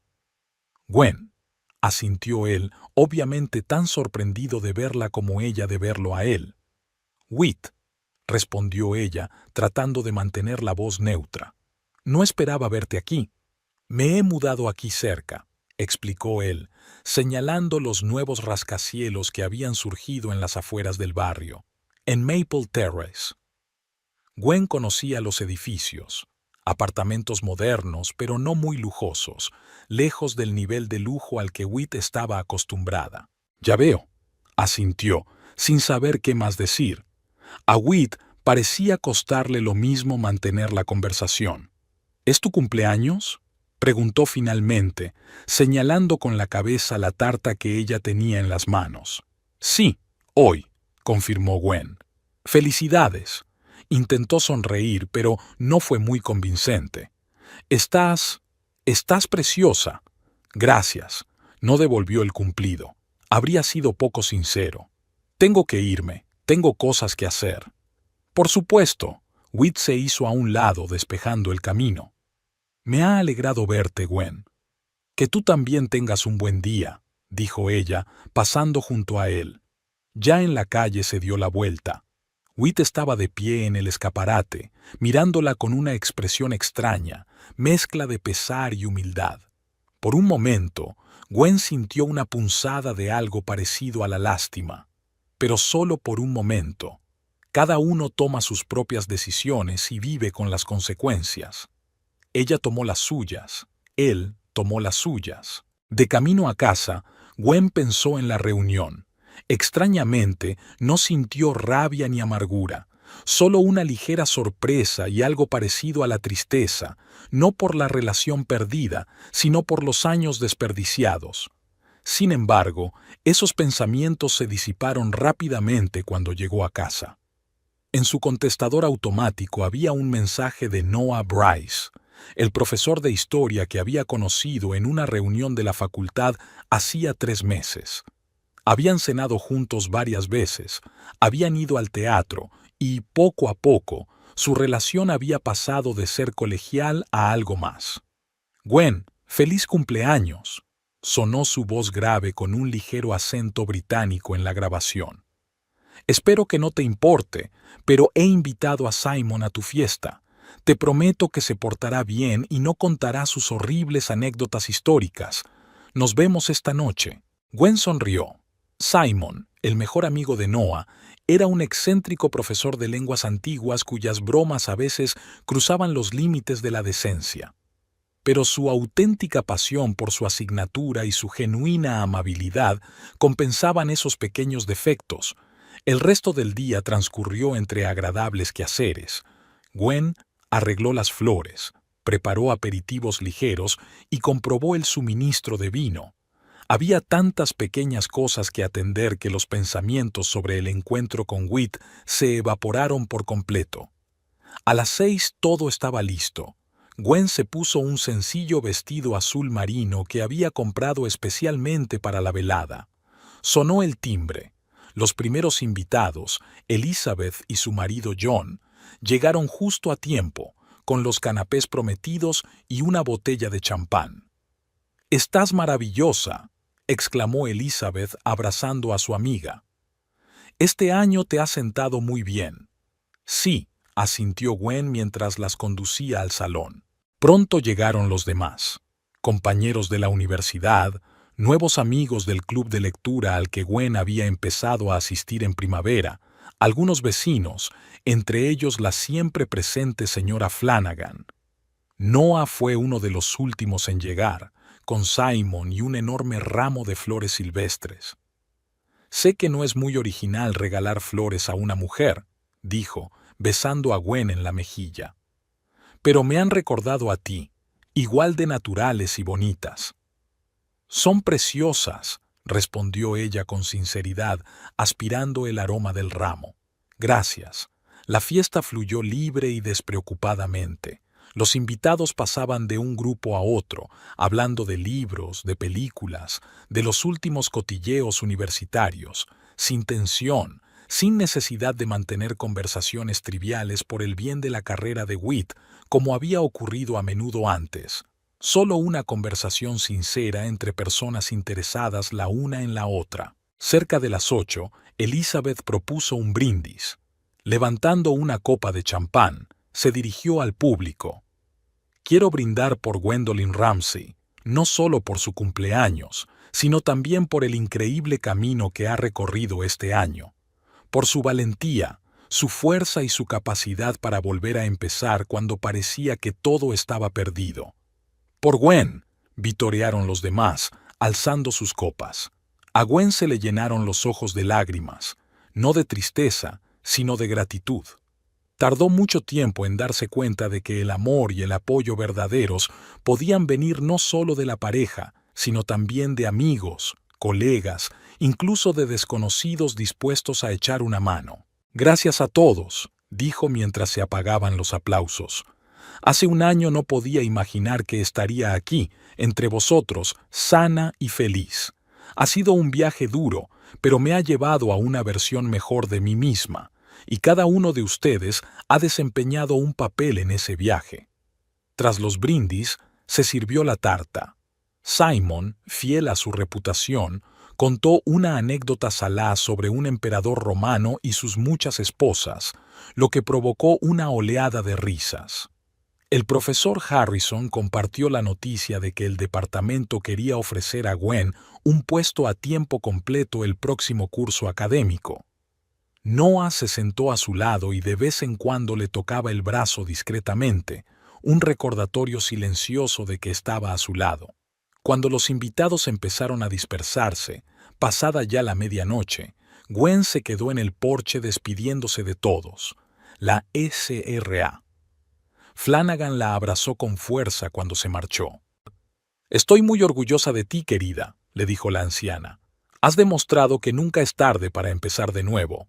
«Gwen», asintió él, obviamente tan sorprendido de verla como ella de verlo a él. «Whit», respondió ella, tratando de mantener la voz neutra. «No esperaba verte aquí. Me he mudado aquí cerca», explicó él, señalando los nuevos rascacielos que habían surgido en las afueras del barrio, en Maple Terrace. Gwen conocía los edificios, apartamentos modernos pero no muy lujosos, lejos del nivel de lujo al que Whit estaba acostumbrada. «Ya veo», asintió, sin saber qué más decir. A Whit parecía costarle lo mismo mantener la conversación. «¿Es tu cumpleaños?», preguntó finalmente, señalando con la cabeza la tarta que ella tenía en las manos. «Sí, hoy», confirmó Gwen. «Felicidades». Intentó sonreír, pero no fue muy convincente. «Estás preciosa». «Gracias», no devolvió el cumplido. Habría sido poco sincero. «Tengo que irme, tengo cosas que hacer». «Por supuesto», Whit se hizo a un lado despejando el camino. «Me ha alegrado verte, Gwen». «Que tú también tengas un buen día», dijo ella, pasando junto a él. Ya en la calle se dio la vuelta. Whit estaba de pie en el escaparate, mirándola con una expresión extraña, mezcla de pesar y humildad. Por un momento, Gwen sintió una punzada de algo parecido a la lástima, pero solo por un momento. Cada uno toma sus propias decisiones y vive con las consecuencias. Ella tomó las suyas, él tomó las suyas. De camino a casa, Gwen pensó en la reunión. Extrañamente, no sintió rabia ni amargura, solo una ligera sorpresa y algo parecido a la tristeza, no por la relación perdida, sino por los años desperdiciados. Sin embargo, esos pensamientos se disiparon rápidamente cuando llegó a casa. En su contestador automático había un mensaje de Noah Bryce, el profesor de historia que había conocido en una reunión de la facultad hacía 3 meses. Habían cenado juntos varias veces, habían ido al teatro y, poco a poco, su relación había pasado de ser colegial a algo más. «Gwen, feliz cumpleaños», sonó su voz grave con un ligero acento británico en la grabación. «Espero que no te importe, pero he invitado a Simon a tu fiesta. Te prometo que se portará bien y no contará sus horribles anécdotas históricas. Nos vemos esta noche». Gwen sonrió. Simon, el mejor amigo de Noah, era un excéntrico profesor de lenguas antiguas cuyas bromas a veces cruzaban los límites de la decencia. Pero su auténtica pasión por su asignatura y su genuina amabilidad compensaban esos pequeños defectos. El resto del día transcurrió entre agradables quehaceres. Gwen arregló las flores, preparó aperitivos ligeros y comprobó el suministro de vino. Había tantas pequeñas cosas que atender que los pensamientos sobre el encuentro con Whit se evaporaron por completo. A las 6 todo estaba listo. Gwen se puso un sencillo vestido azul marino que había comprado especialmente para la velada. Sonó el timbre. Los primeros invitados, Elizabeth y su marido John, llegaron justo a tiempo, con los canapés prometidos y una botella de champán. «Estás maravillosa», exclamó Elizabeth abrazando a su amiga. «Este año te has sentado muy bien». «Sí», asintió Gwen mientras las conducía al salón. Pronto llegaron los demás, compañeros de la universidad, nuevos amigos del club de lectura al que Gwen había empezado a asistir en primavera, algunos vecinos, entre ellos la siempre presente señora Flanagan. Noah fue uno de los últimos en llegar, con Simon y un enorme ramo de flores silvestres. «Sé que no es muy original regalar flores a una mujer», dijo, besando a Gwen en la mejilla. «Pero me han recordado a ti, igual de naturales y bonitas». «Son preciosas», respondió ella con sinceridad, aspirando el aroma del ramo. Gracias. La fiesta fluyó libre y despreocupadamente. Los invitados pasaban de un grupo a otro, hablando de libros, de películas, de los últimos cotilleos universitarios, sin tensión, sin necesidad de mantener conversaciones triviales por el bien de la carrera de Whit, como había ocurrido a menudo antes. Solo una conversación sincera entre personas interesadas la una en la otra. Cerca de las 8, Elizabeth propuso un brindis. Levantando una copa de champán, se dirigió al público. Quiero brindar por Gwendolyn Ramsay, no solo por su cumpleaños, sino también por el increíble camino que ha recorrido este año, por su valentía, su fuerza y su capacidad para volver a empezar cuando parecía que todo estaba perdido. Por Gwen, vitorearon los demás, alzando sus copas. A Gwen se le llenaron los ojos de lágrimas, no de tristeza, sino de gratitud. Tardó mucho tiempo en darse cuenta de que el amor y el apoyo verdaderos podían venir no solo de la pareja, sino también de amigos, colegas, incluso de desconocidos dispuestos a echar una mano. Gracias a todos, dijo mientras se apagaban los aplausos. Hace un año no podía imaginar que estaría aquí, entre vosotros, sana y feliz. Ha sido un viaje duro, pero me ha llevado a una versión mejor de mí misma, y cada uno de ustedes ha desempeñado un papel en ese viaje. Tras los brindis, se sirvió la tarta. Simon, fiel a su reputación, contó una anécdota salaz sobre un emperador romano y sus muchas esposas, lo que provocó una oleada de risas. El profesor Harrison compartió la noticia de que el departamento quería ofrecer a Gwen un puesto a tiempo completo el próximo curso académico. Noah se sentó a su lado y de vez en cuando le tocaba el brazo discretamente, un recordatorio silencioso de que estaba a su lado. Cuando los invitados empezaron a dispersarse, pasada ya la medianoche, Gwen se quedó en el porche despidiéndose de todos. La SRA. Flanagan la abrazó con fuerza cuando se marchó. «Estoy muy orgullosa de ti, querida», le dijo la anciana. «Has demostrado que nunca es tarde para empezar de nuevo».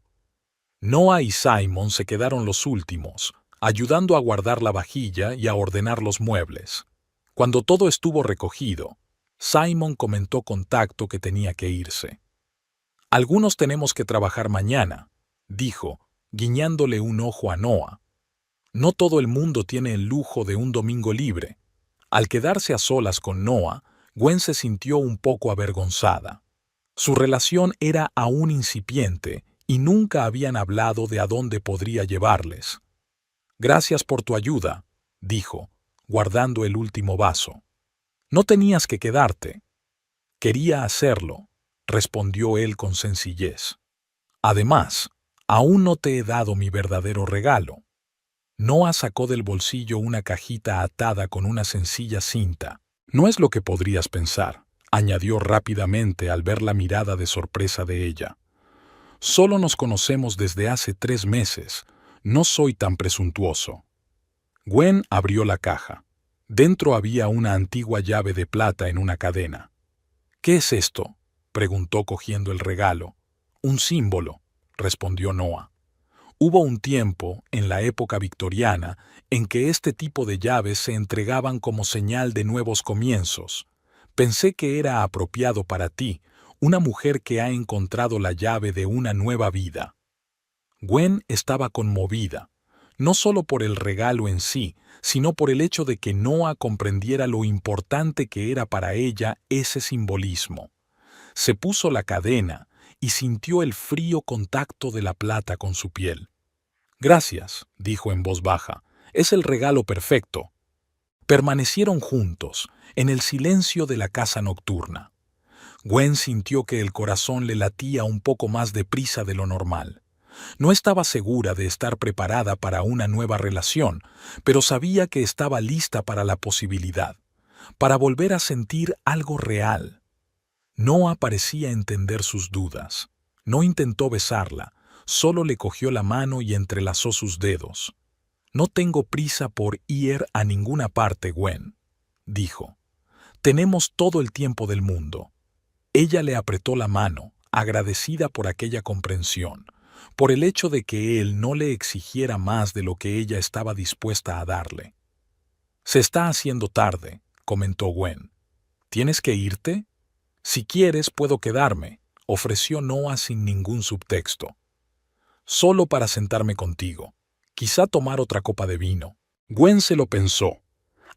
Noah y Simon se quedaron los últimos, ayudando a guardar la vajilla y a ordenar los muebles. Cuando todo estuvo recogido, Simon comentó con tacto que tenía que irse. «Algunos tenemos que trabajar mañana», dijo, guiñándole un ojo a Noah. No todo el mundo tiene el lujo de un domingo libre. Al quedarse a solas con Noah, Gwen se sintió un poco avergonzada. Su relación era aún incipiente y nunca habían hablado de a dónde podría llevarles. «Gracias por tu ayuda», dijo, guardando el último vaso. «No tenías que quedarte». «Quería hacerlo», respondió él con sencillez. «Además, aún no te he dado mi verdadero regalo». Noah sacó del bolsillo una cajita atada con una sencilla cinta. «No es lo que podrías pensar», añadió rápidamente al ver la mirada de sorpresa de ella. «Solo nos conocemos desde hace 3 meses. No soy tan presuntuoso». Gwen abrió la caja. Dentro había una antigua llave de plata en una cadena. «¿Qué es esto?», preguntó cogiendo el regalo. «Un símbolo», respondió Noah. Hubo un tiempo, en la época victoriana, en que este tipo de llaves se entregaban como señal de nuevos comienzos. Pensé que era apropiado para ti, una mujer que ha encontrado la llave de una nueva vida». Gwen estaba conmovida, no solo por el regalo en sí, sino por el hecho de que Noah comprendiera lo importante que era para ella ese simbolismo. Se puso la cadena y sintió el frío contacto de la plata con su piel. «Gracias», dijo en voz baja, «es el regalo perfecto». Permanecieron juntos, en el silencio de la casa nocturna. Gwen sintió que el corazón le latía un poco más deprisa de lo normal. No estaba segura de estar preparada para una nueva relación, pero sabía que estaba lista para la posibilidad, para volver a sentir algo real. Noah parecía entender sus dudas. No intentó besarla, solo le cogió la mano y entrelazó sus dedos. «No tengo prisa por ir a ninguna parte, Gwen», dijo. «Tenemos todo el tiempo del mundo». Ella le apretó la mano, agradecida por aquella comprensión, por el hecho de que él no le exigiera más de lo que ella estaba dispuesta a darle. «Se está haciendo tarde», comentó Gwen. «¿Tienes que irte?» «Si quieres, puedo quedarme», ofreció Noah sin ningún subtexto. «Solo para sentarme contigo. Quizá tomar otra copa de vino». Gwen se lo pensó.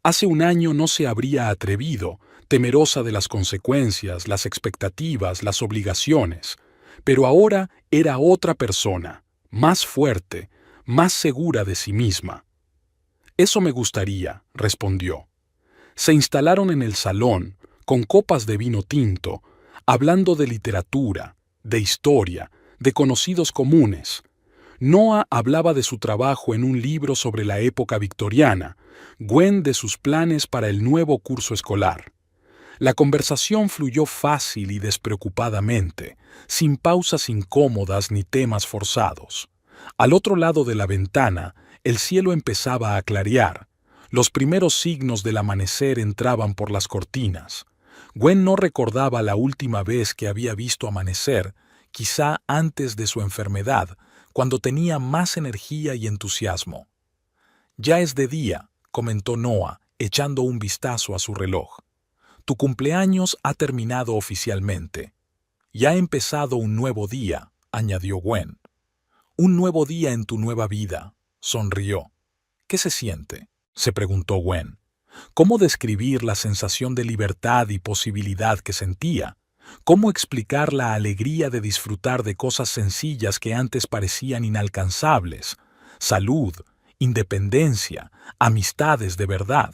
Hace un año no se habría atrevido, temerosa de las consecuencias, las expectativas, las obligaciones. Pero ahora era otra persona, más fuerte, más segura de sí misma. «Eso me gustaría», respondió. Se instalaron en el salón, con copas de vino tinto, hablando de literatura, de historia, de conocidos comunes. Noah hablaba de su trabajo en un libro sobre la época victoriana, Gwen de sus planes para el nuevo curso escolar. La conversación fluyó fácil y despreocupadamente, sin pausas incómodas ni temas forzados. Al otro lado de la ventana, el cielo empezaba a clarear. Los primeros signos del amanecer entraban por las cortinas. Gwen no recordaba la última vez que había visto amanecer, quizá antes de su enfermedad, cuando tenía más energía y entusiasmo. «Ya es de día», comentó Noah, echando un vistazo a su reloj. «Tu cumpleaños ha terminado oficialmente. Ya ha empezado un nuevo día», añadió Gwen. «Un nuevo día en tu nueva vida», sonrió. «¿Qué se siente?», se preguntó Gwen. ¿Cómo describir la sensación de libertad y posibilidad que sentía? ¿Cómo explicar la alegría de disfrutar de cosas sencillas que antes parecían inalcanzables? Salud, independencia, amistades de verdad.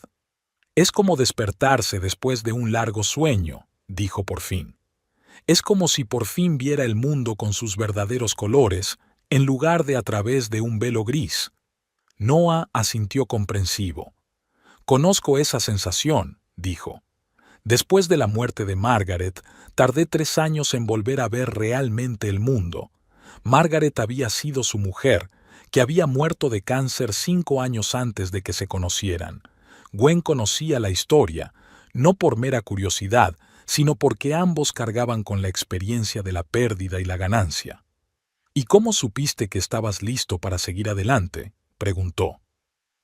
«Es como despertarse después de un largo sueño», dijo por fin. «Es como si por fin viera el mundo con sus verdaderos colores, en lugar de a través de un velo gris». Noah asintió comprensivo. «Conozco esa sensación», dijo. «Después de la muerte de Margaret, tardé 3 años en volver a ver realmente el mundo. Margaret había sido su mujer, que había muerto de cáncer 5 años antes de que se conocieran. Gwen conocía la historia, no por mera curiosidad, sino porque ambos cargaban con la experiencia de la pérdida y la ganancia». «¿Y cómo supiste que estabas listo para seguir adelante?», preguntó.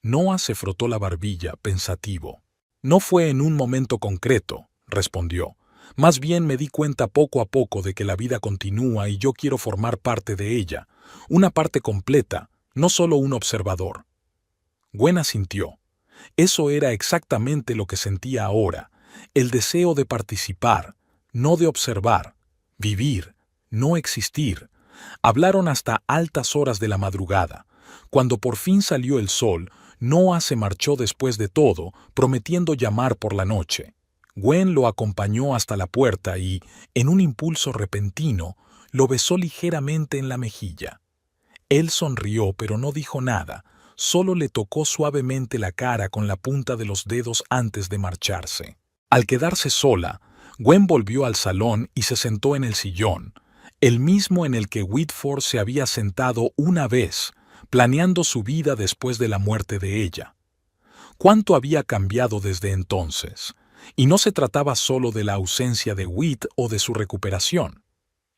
Noah se frotó la barbilla, pensativo. «No fue en un momento concreto», respondió. «Más bien me di cuenta poco a poco de que la vida continúa y yo quiero formar parte de ella, una parte completa, no solo un observador». Gwen asintió. Eso era exactamente lo que sentía ahora, el deseo de participar, no de observar, vivir, no existir. Hablaron hasta altas horas de la madrugada. Cuando por fin salió el sol, Noah se marchó después de todo, prometiendo llamar por la noche. Gwen lo acompañó hasta la puerta y, en un impulso repentino, lo besó ligeramente en la mejilla. Él sonrió, pero no dijo nada, solo le tocó suavemente la cara con la punta de los dedos antes de marcharse. Al quedarse sola, Gwen volvió al salón y se sentó en el sillón, el mismo en el que Whitford se había sentado una vez, planeando su vida después de la muerte de ella. ¿Cuánto había cambiado desde entonces? Y no se trataba solo de la ausencia de Whit o de su recuperación.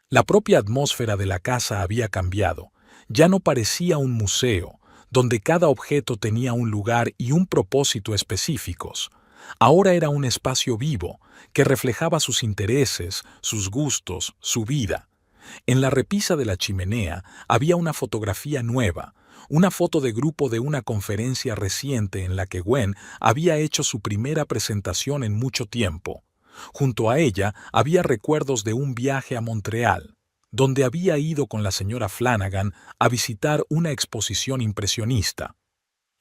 La propia atmósfera de la casa había cambiado. Ya no parecía un museo, donde cada objeto tenía un lugar y un propósito específicos. Ahora era un espacio vivo, que reflejaba sus intereses, sus gustos, su vida. En la repisa de la chimenea había una fotografía nueva, una foto de grupo de una conferencia reciente en la que Gwen había hecho su primera presentación en mucho tiempo. Junto a ella había recuerdos de un viaje a Montreal, donde había ido con la señora Flanagan a visitar una exposición impresionista.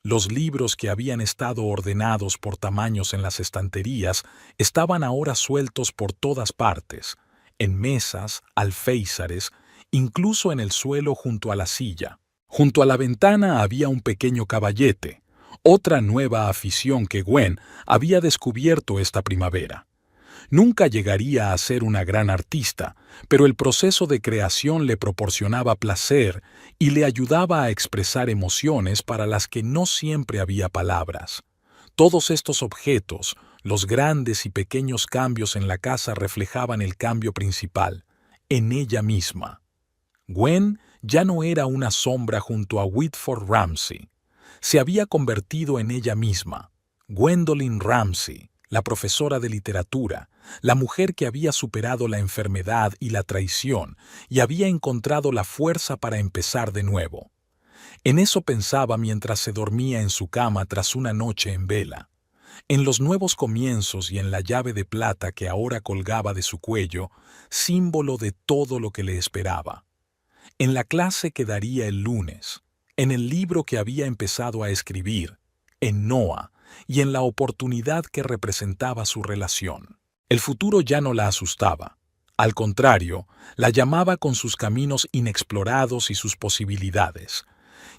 Los libros que habían estado ordenados por tamaños en las estanterías estaban ahora sueltos por todas partes, en mesas, alféizares, incluso en el suelo junto a la silla. Junto a la ventana había un pequeño caballete, otra nueva afición que Gwen había descubierto esta primavera. Nunca llegaría a ser una gran artista, pero el proceso de creación le proporcionaba placer y le ayudaba a expresar emociones para las que no siempre había palabras. Todos estos objetos, Los grandes y pequeños cambios en la casa reflejaban el cambio principal, en ella misma. Gwen ya no era una sombra junto a Whitford Ramsay. Se había convertido en ella misma. Gwendolyn Ramsay, la profesora de literatura, la mujer que había superado la enfermedad y la traición y había encontrado la fuerza para empezar de nuevo. En eso pensaba mientras se dormía en su cama tras una noche en vela, en los nuevos comienzos y en la llave de plata que ahora colgaba de su cuello, símbolo de todo lo que le esperaba. En la clase que daría el lunes, en el libro que había empezado a escribir, en Noah y en la oportunidad que representaba su relación. El futuro ya no la asustaba. Al contrario, la llamaba con sus caminos inexplorados y sus posibilidades,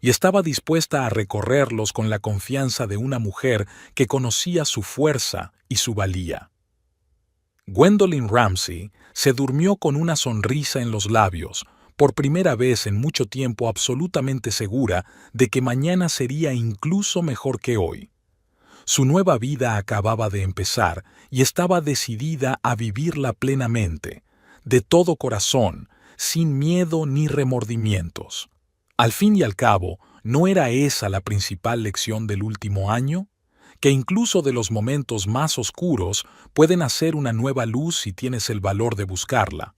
y estaba dispuesta a recorrerlos con la confianza de una mujer que conocía su fuerza y su valía. Gwendolyn Ramsay se durmió con una sonrisa en los labios, por primera vez en mucho tiempo absolutamente segura de que mañana sería incluso mejor que hoy. Su nueva vida acababa de empezar y estaba decidida a vivirla plenamente, de todo corazón, sin miedo ni remordimientos. Al fin y al cabo, ¿no era esa la principal lección del último año? Que incluso de los momentos más oscuros pueden hacer una nueva luz si tienes el valor de buscarla.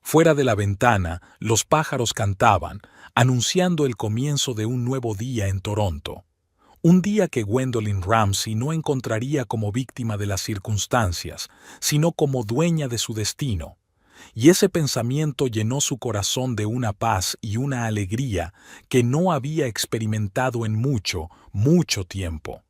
Fuera de la ventana, los pájaros cantaban, anunciando el comienzo de un nuevo día en Toronto. Un día que Gwendolyn Ramsay no encontraría como víctima de las circunstancias, sino como dueña de su destino. Y ese pensamiento llenó su corazón de una paz y una alegría que no había experimentado en mucho, mucho tiempo.